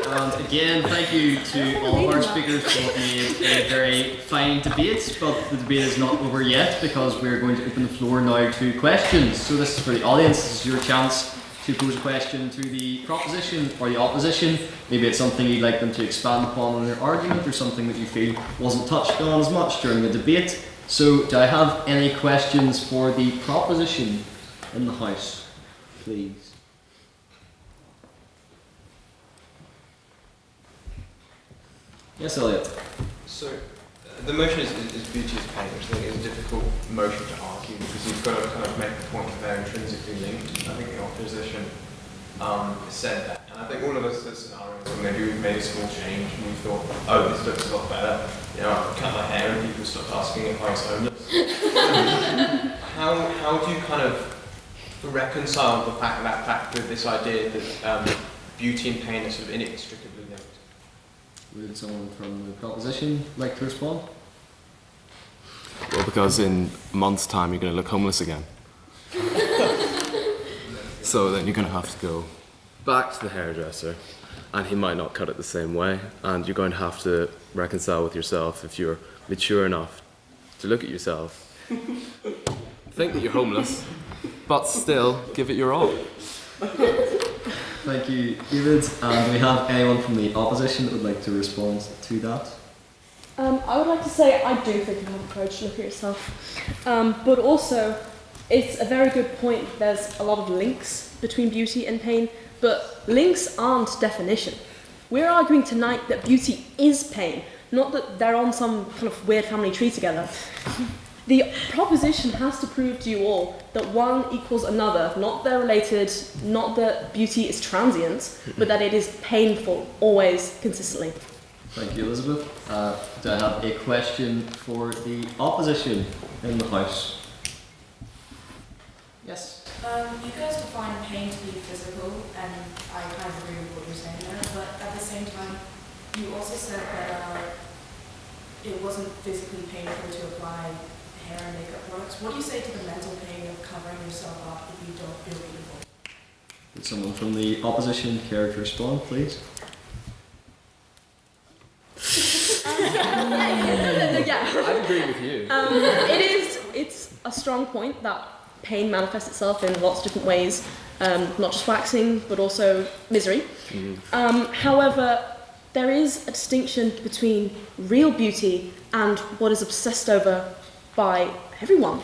And again, thank you to all of our speakers for what made a very fine debate, but the debate is not over yet because we're going to open the floor now to questions. So this is for the audience, this is your chance to pose a question to the proposition or the opposition. Maybe it's something you'd like them to expand upon in their argument or something that you feel wasn't touched on as much during the debate. So do I have any questions for the proposition in the House, please? Yes, Elliot. So, the motion is beauty is pain, which I think is a difficult motion to argue because you've got to kind of make the point that they're intrinsically linked. I think the opposition said that. And I think all of us had scenarios where maybe we've made a small change and we thought, oh, this looks a lot better. You know, I cut my hair and people stopped asking if I was homeless. How do you kind of reconcile the fact with this idea that beauty and pain are sort of inextricably linked? Would someone from the proposition like to respond? Well, because in a month's time you're going to look homeless again. So then you're going to have to go back to the hairdresser and he might not cut it the same way, and you're going to have to reconcile with yourself if you're mature enough to look at yourself, think that you're homeless, but still give it your all. Thank you, David. And do we have anyone from the opposition that would like to respond to that? I would like to say I do think you have the courage to look at yourself. But also, it's a very good point. There's a lot of links between beauty and pain, but links aren't definition. We're arguing tonight that beauty is pain, not that they're on some kind of weird family tree together. The proposition has to prove to you all that one equals another, not they're related, not that beauty is transient, but that it is painful, always, consistently. Thank you, Elizabeth. Do I have a question for the opposition in the House? Yes. You guys define pain to be physical, and I kind of agree with what you're saying there, but at the same time, you also said that it wasn't physically painful to apply hair and makeup products. What do you say to the mental pain of covering yourself up if you don't feel beautiful? Would someone from the opposition care to respond, please? Yeah. I agree with you. It's a strong point that pain manifests itself in lots of different ways, not just waxing, but also misery. However, there is a distinction between real beauty and what is obsessed over by everyone.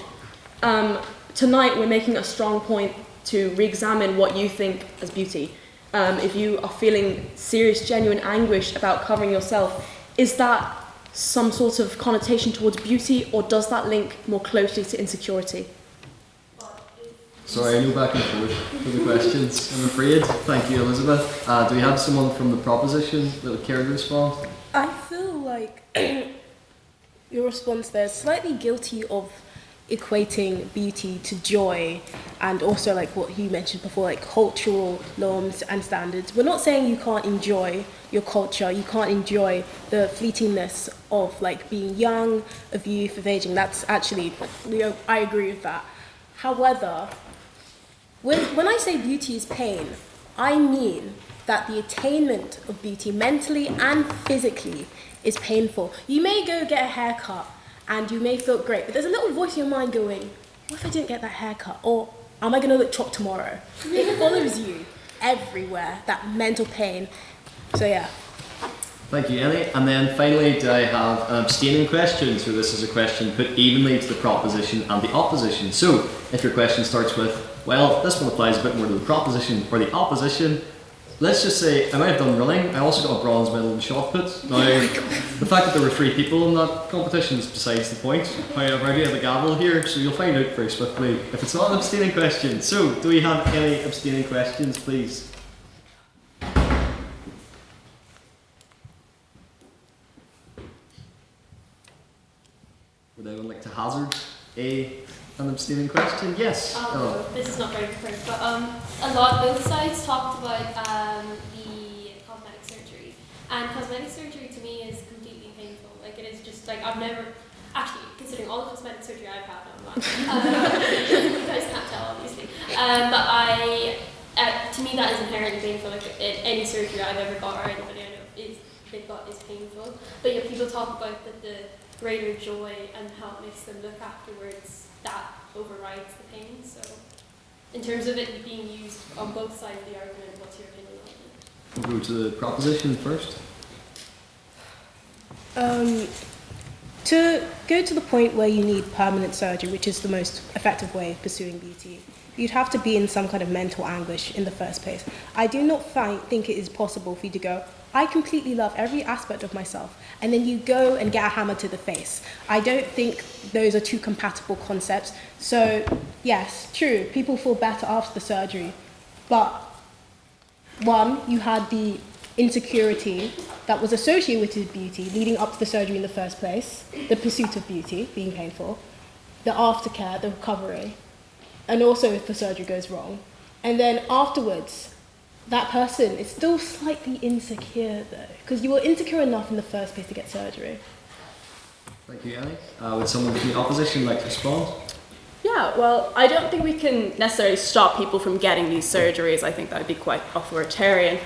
Tonight, we're making a strong point to re-examine what you think as beauty. If you are feeling serious, genuine anguish about covering yourself, is that some sort of connotation towards beauty, or does that link more closely to insecurity? Sorry, I go back and forth for the questions, I'm afraid. Thank you, Elizabeth. Do we have someone from the proposition that would care to respond? I feel like your response there is slightly guilty of equating beauty to joy, and also like what you mentioned before, like cultural norms and standards. We're not saying you can't enjoy your culture, you can't enjoy the fleetingness of like being young, of youth, of aging. That's actually, I agree with that. However, when I say beauty is pain, I mean that the attainment of beauty mentally and physically is painful. You may go get a haircut and you may feel great, but there's a little voice in your mind going, what if I didn't get that haircut? Or am I going to look chopped tomorrow? It follows you everywhere, that mental pain. So yeah. Thank you, Ellie. And then finally, do I have an abstaining question? So this is a question put evenly to the proposition and the opposition. So if your question starts with, well, this one applies a bit more to the proposition or the opposition, let's just say I might have done running. I also got a bronze medal in shot put. Now, the fact that there were 3 people in that competition is besides the point. However, I do have a gavel here, so you'll find out very swiftly if it's not an abstaining question. So, do we have any abstaining questions, please? Would anyone like to hazard an abstaining question? Yes. This is not very different, but a lot, both sides talked about the cosmetic surgery, and cosmetic surgery to me is completely painful. Like, it is just like, I've never, actually, considering all the cosmetic surgery I've had, I'm not. You guys can't tell, obviously. But to me that is inherently painful. Like, any surgery I've ever got, or anybody I know they've got is painful. But yeah, people talk about the greater joy and how it makes them look afterwards, that overrides the pain. So in terms of it being used on both sides of the argument, what's your opinion on it? We'll go to the proposition first. To go to the point where you need permanent surgery, which is the most effective way of pursuing beauty, you'd have to be in some kind of mental anguish in the first place. I do not think it is possible for you to go, I completely love every aspect of myself, and then you go and get a hammer to the face. I don't think those are two compatible concepts. So yes, true, people feel better after the surgery, but one, you had the insecurity that was associated with beauty leading up to the surgery in the first place, the pursuit of beauty being painful, the aftercare, the recovery, and also if the surgery goes wrong. And then afterwards, that person is still slightly insecure though, because you were insecure enough in the first place to get surgery. Thank you, Annie. Would someone from the opposition like to respond? Yeah, Well, I don't think we can necessarily stop people from getting these surgeries. I think that would be quite authoritarian.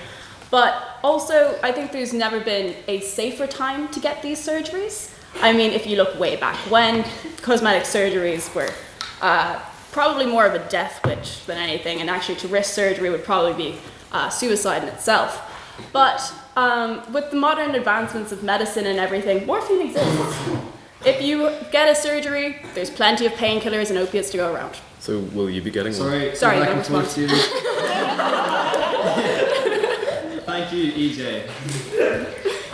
But also, I think there's never been a safer time to get these surgeries. I mean, if you look way back when, cosmetic surgeries were probably more of a death wish than anything, and actually to risk surgery would probably be suicide in itself. But with the modern advancements of medicine and everything, morphine exists. If you get a surgery, there's plenty of painkillers and opiates to go around. So will you be getting Sorry, one? Sorry, no response. Thank you, EJ.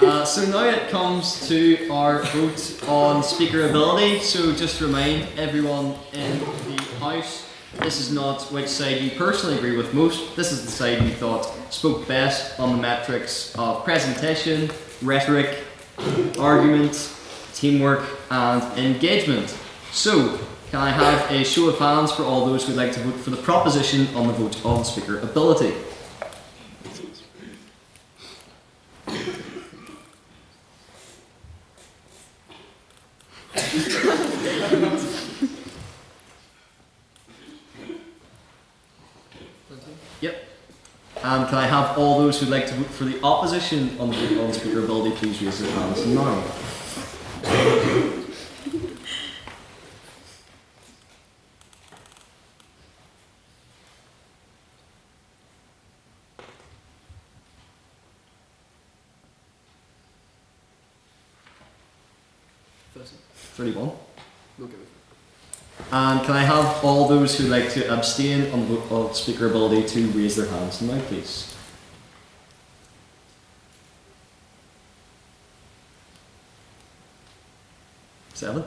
So now it comes to our vote on speaker ability. So just to remind everyone in the house, this is not which side you personally agree with most. This is the side you thought spoke best on the metrics of presentation, rhetoric, argument, teamwork, and engagement. So, can I have a show of hands for all those who would like to vote for the proposition on the vote on speaker ability? Yep. And can I have all those who'd like to vote for the opposition on the vote on speaker ability, please raise their hands now. First. 31. We'll go with it. And can I have all those who'd like to abstain on the vote of speaker ability to raise their hands now, please? Seven.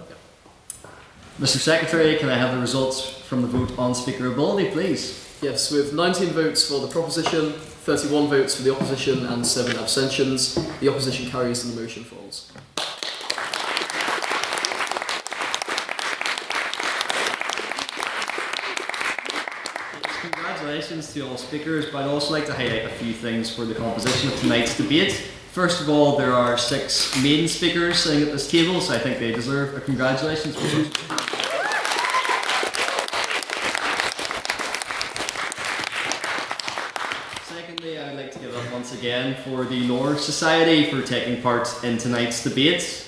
Mr. Secretary, can I have the results from the vote on speaker ability, please? Yes, with 19 votes for the proposition, 31 votes for the opposition, and 7 abstentions, the opposition carries and the motion falls. Congratulations to all speakers, but I'd also like to highlight a few things for the composition of tonight's debate. First of all, there are 6 maiden speakers sitting at this table, so I think they deserve a congratulations. Secondly, I would like to give up once again for the Lore Society for taking part in tonight's debate.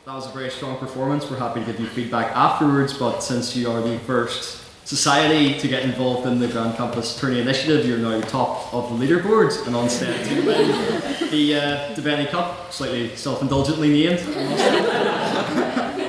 That was a very strong performance. We're happy to give you feedback afterwards, but since you are the first society to get involved in the Grand Campus Tourney Initiative, you're now top of the leaderboard and on step to win the Devaney Cup, slightly self-indulgently named.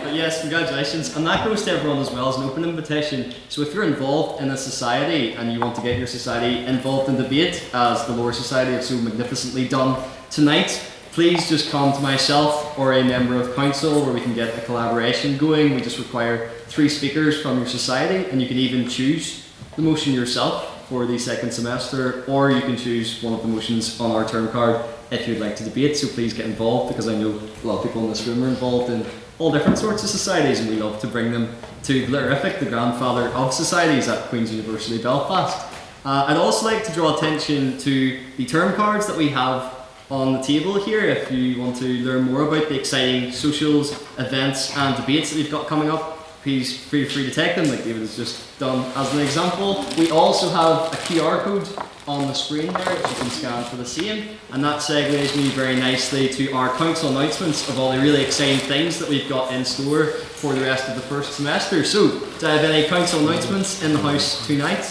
But yes, congratulations. And that goes to everyone as well as an open invitation. So if you're involved in a society and you want to get your society involved in debate, as the Lore Society have so magnificently done tonight, please just come to myself or a member of council where we can get a collaboration going. We just require 3 speakers from your society, and you can even choose the motion yourself for the second semester, or you can choose one of the motions on our term card if you'd like to debate. So please get involved, because I know a lot of people in this room are involved in all different sorts of societies, and we love to bring them to Glitterific, the grandfather of societies at Queen's University Belfast. I'd also like to draw attention to the term cards that we have on the table here. If you want to learn more about the exciting socials, events and debates that we've got coming up, please feel free to take them like David has just done as an example. We also have a QR code on the screen there which you can scan for the same, and that segues me very nicely to our council announcements of all the really exciting things that we've got in store for the rest of the first semester. So, do I have any council announcements in the house tonight?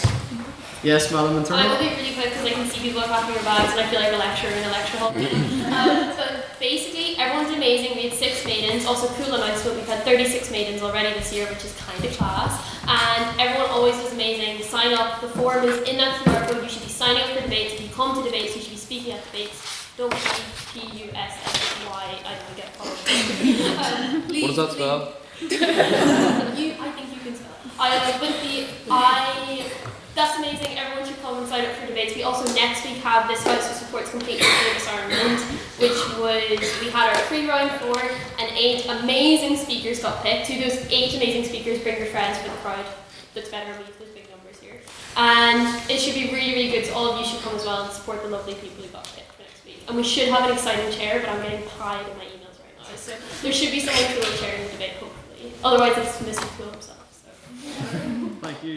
Yes, Madam Internal? I will be really quick because I can see people unpacking your bags and I feel like a lecturer in a lecture hall. So basically, everyone's amazing. We had 6 maidens. Also, cool announcement, we've had 36 maidens already this year, which is kind of class. And everyone always does amazing. Sign up. The form is in that QR code. You should be signing up for debates. If you come to debates, you should be speaking at debates. Don't be P-U-S-S-Y. I don't get followed. What does that spell? I think you can spell. That's amazing. Everyone should come and sign up for debates. We also next week have This House Who Supports Complete Disarmament, we had our pre-round 4 and 8 amazing speakers got picked. To those 8 amazing speakers, bring your friends for the crowd. That's better when there's big numbers here. And it should be really, really good, so all of you should come as well and support the lovely people who got picked for next week. And we should have an exciting chair, but I'm getting pied in my emails right now. So there should be someone cool chairing the debate, hopefully. Otherwise it's Mr. Cool himself. So. Thank you.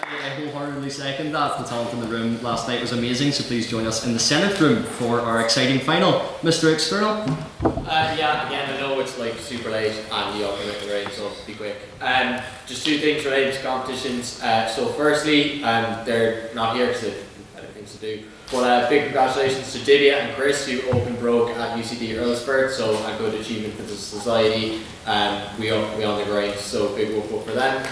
I wholeheartedly second that. The talent in the room last night was amazing, so please join us in the Senate room for our exciting final. Mr. External? Yeah, again, I know it's like super late and you all can make the rain, so be quick. Just 2 things related to competitions. So firstly, they're not here because better things to do. But big congratulations to Divya and Chris, who open broke at UCD Earlsford, so a good achievement for the society. We on the grind, so big whoop for them.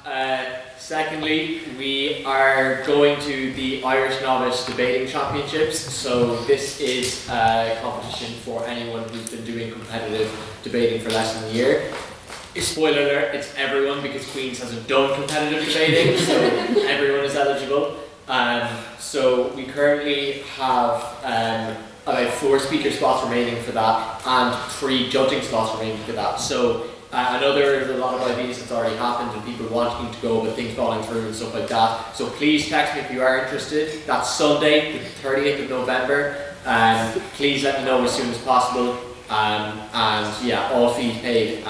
And secondly, we are going to the Irish Novice Debating Championships. So this is a competition for anyone who's been doing competitive debating for less than a year. Spoiler alert, it's everyone because Queen's hasn't done competitive debating, so everyone is eligible. So we currently have about 4 speaker spots remaining for that and 3 judging slots remaining for that. So I know there's a lot of ideas that's already happened and people wanting to go but things falling through and stuff like that. So please text me if you are interested. That's Sunday, the 30th of November. Please let me know as soon as possible. And yeah, all fees paid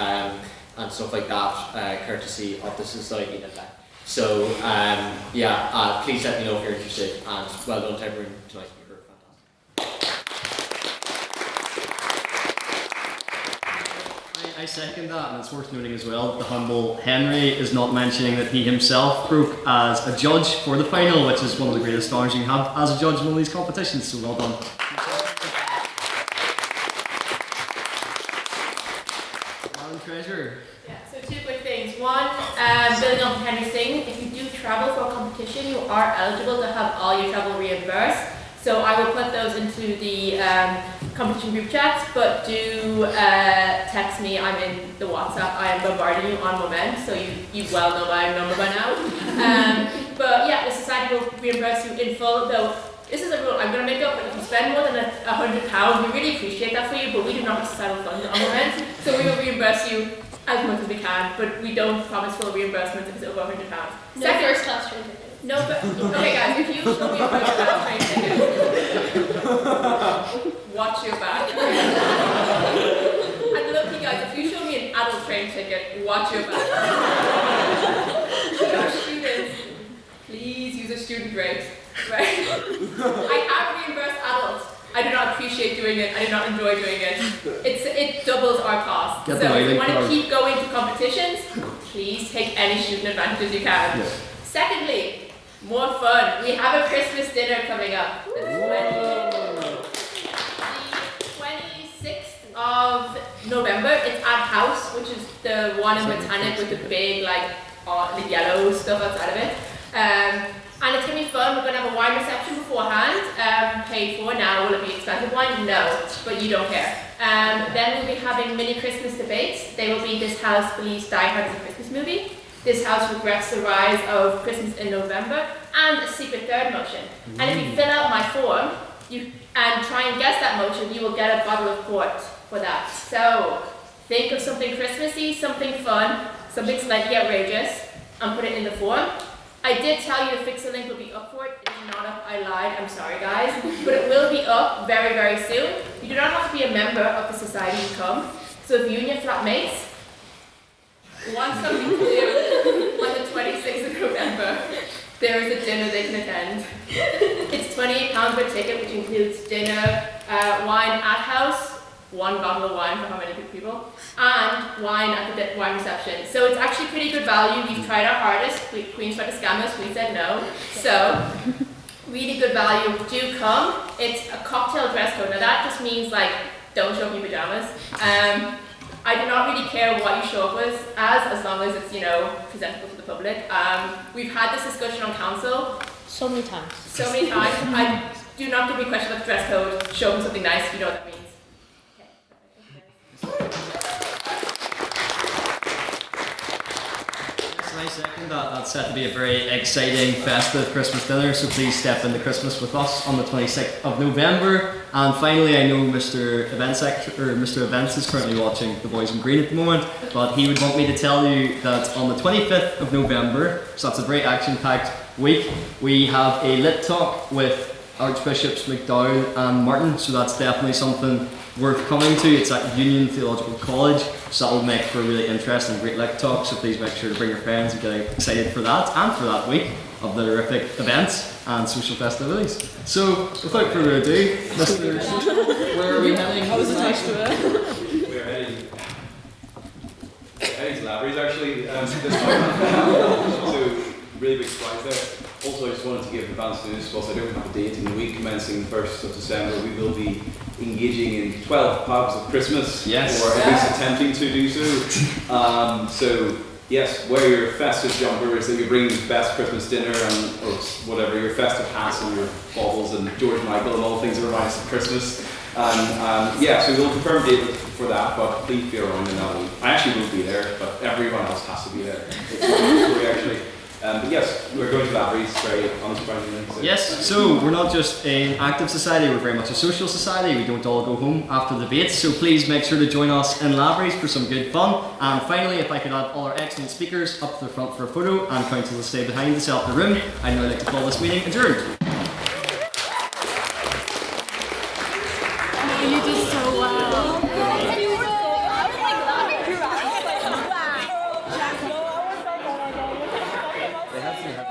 and stuff like that, courtesy of the society and that. So please let me know if you're interested, and well done to everyone tonight. You were fantastic. I second that, and it's worth noting as well, the humble Henry is not mentioning that he himself broke as a judge for the final, which is one of the greatest honours you can have as a judge in one of these competitions, so well done. Treasure. Yeah, so 2 quick things. One, building on Henry's thing, if you do travel for a competition, you are eligible to have all your travel reimbursed. So I will put those into the competition group chats, but do text me. I'm in the WhatsApp. I am bombarding you on Moment, so you well know my number by now. But yeah, the society will reimburse you in full, though. This is a rule I'm going to make up, but if you spend more than £100, we really appreciate that for you, but we do not have societal funds on Moment, so we will reimburse you as much as we can, but we don't promise full reimbursement if it's over £100. No first class train ticket. No, but, okay guys, if you show me a first class train ticket, watch your back. And look, you guys, if you show me an adult train ticket, watch your back. Your students, please use a student rate. Right? I have reimbursed adults. I do not appreciate doing it. I do not enjoy doing it. It doubles our cost. So if you want to keep going to competitions, please take any student advantages you can. Yeah. Secondly, more fun. We have a Christmas dinner coming up. The 26th of November. It's at House, which is the one in Botanic with the big the yellow stuff outside of it. And it's going to be fun. We're going to have a wine reception beforehand, paid for. Now, will it be expensive wine? No, but you don't care. Then we'll be having mini Christmas debates. They will be This House Believes Die Hard is a Christmas movie, This House Regrets the Rise of Christmas in November, and a secret third motion. And if you fill out my form and try and guess that motion, you will get a bottle of port for that. So think of something Christmassy, something fun, something slightly outrageous, and put it in the form. I did tell you the Fixer link will be up for it. It is not up. I lied. I'm sorry, guys. But it will be up very, very soon. You do not have to be a member of the society to come. So if you and your flatmates want something to do on the 26th of November, there is a dinner they can attend. It's £28 per ticket, which includes dinner, wine at house, 1 bottle of wine for how many people, and wine at the wine reception. So it's actually pretty good value. We've tried our hardest. Queen's tried to scam us. We said no. So really good value. Do come. It's a cocktail dress code. Now that just means don't show up in your pajamas. I do not really care what you show up as long as it's presentable to the public. We've had this discussion on council so many times. I do not give me a question about the dress code. Show them something nice if you know what that means. I second that. That's set to be a very exciting, festive Christmas dinner, so please step into Christmas with us on the 26th of November. And finally, I know Mr. Events is currently watching The Boys in Green at the moment, but he would want me to tell you that on the 25th of November, so that's a very action-packed week, we have a lit talk with Archbishops McDowell and Martin, so that's definitely something worth coming to. It's at Union Theological College, so that will make for a really interesting, great lit talk, so please make sure to bring your friends and get excited for that and for that week of the horrific events and social festivities. So without further ado, Mr. where are we heading? How was attached to it? We're heading to Lavery's actually this time. So really big surprise there. Also, I just wanted to give advance news, whilst I don't have a date in the week commencing the 1st of December, we will be engaging in 12 pubs of Christmas, yes, or at least attempting to do so. So yes, wear your festive jumpers, that you bring the best Christmas dinner and or whatever, your festive hats and your baubles and George Michael and all the things that remind us of Christmas. And yeah, so we'll confirm date for that, but please be around in that week. I actually will be there, but everyone else has to be there. It's actually. But yes, we're going to Lavery's very unsurprisingly. So. Yes, so we're not just an active society, we're very much a social society. We don't all go home after the debates, so please make sure to join us in Lavery's for some good fun. And finally, if I could add all our excellent speakers up to the front for a photo and council to stay behind to set up the room, I'd now like to call this meeting adjourned. You did so well. They have to have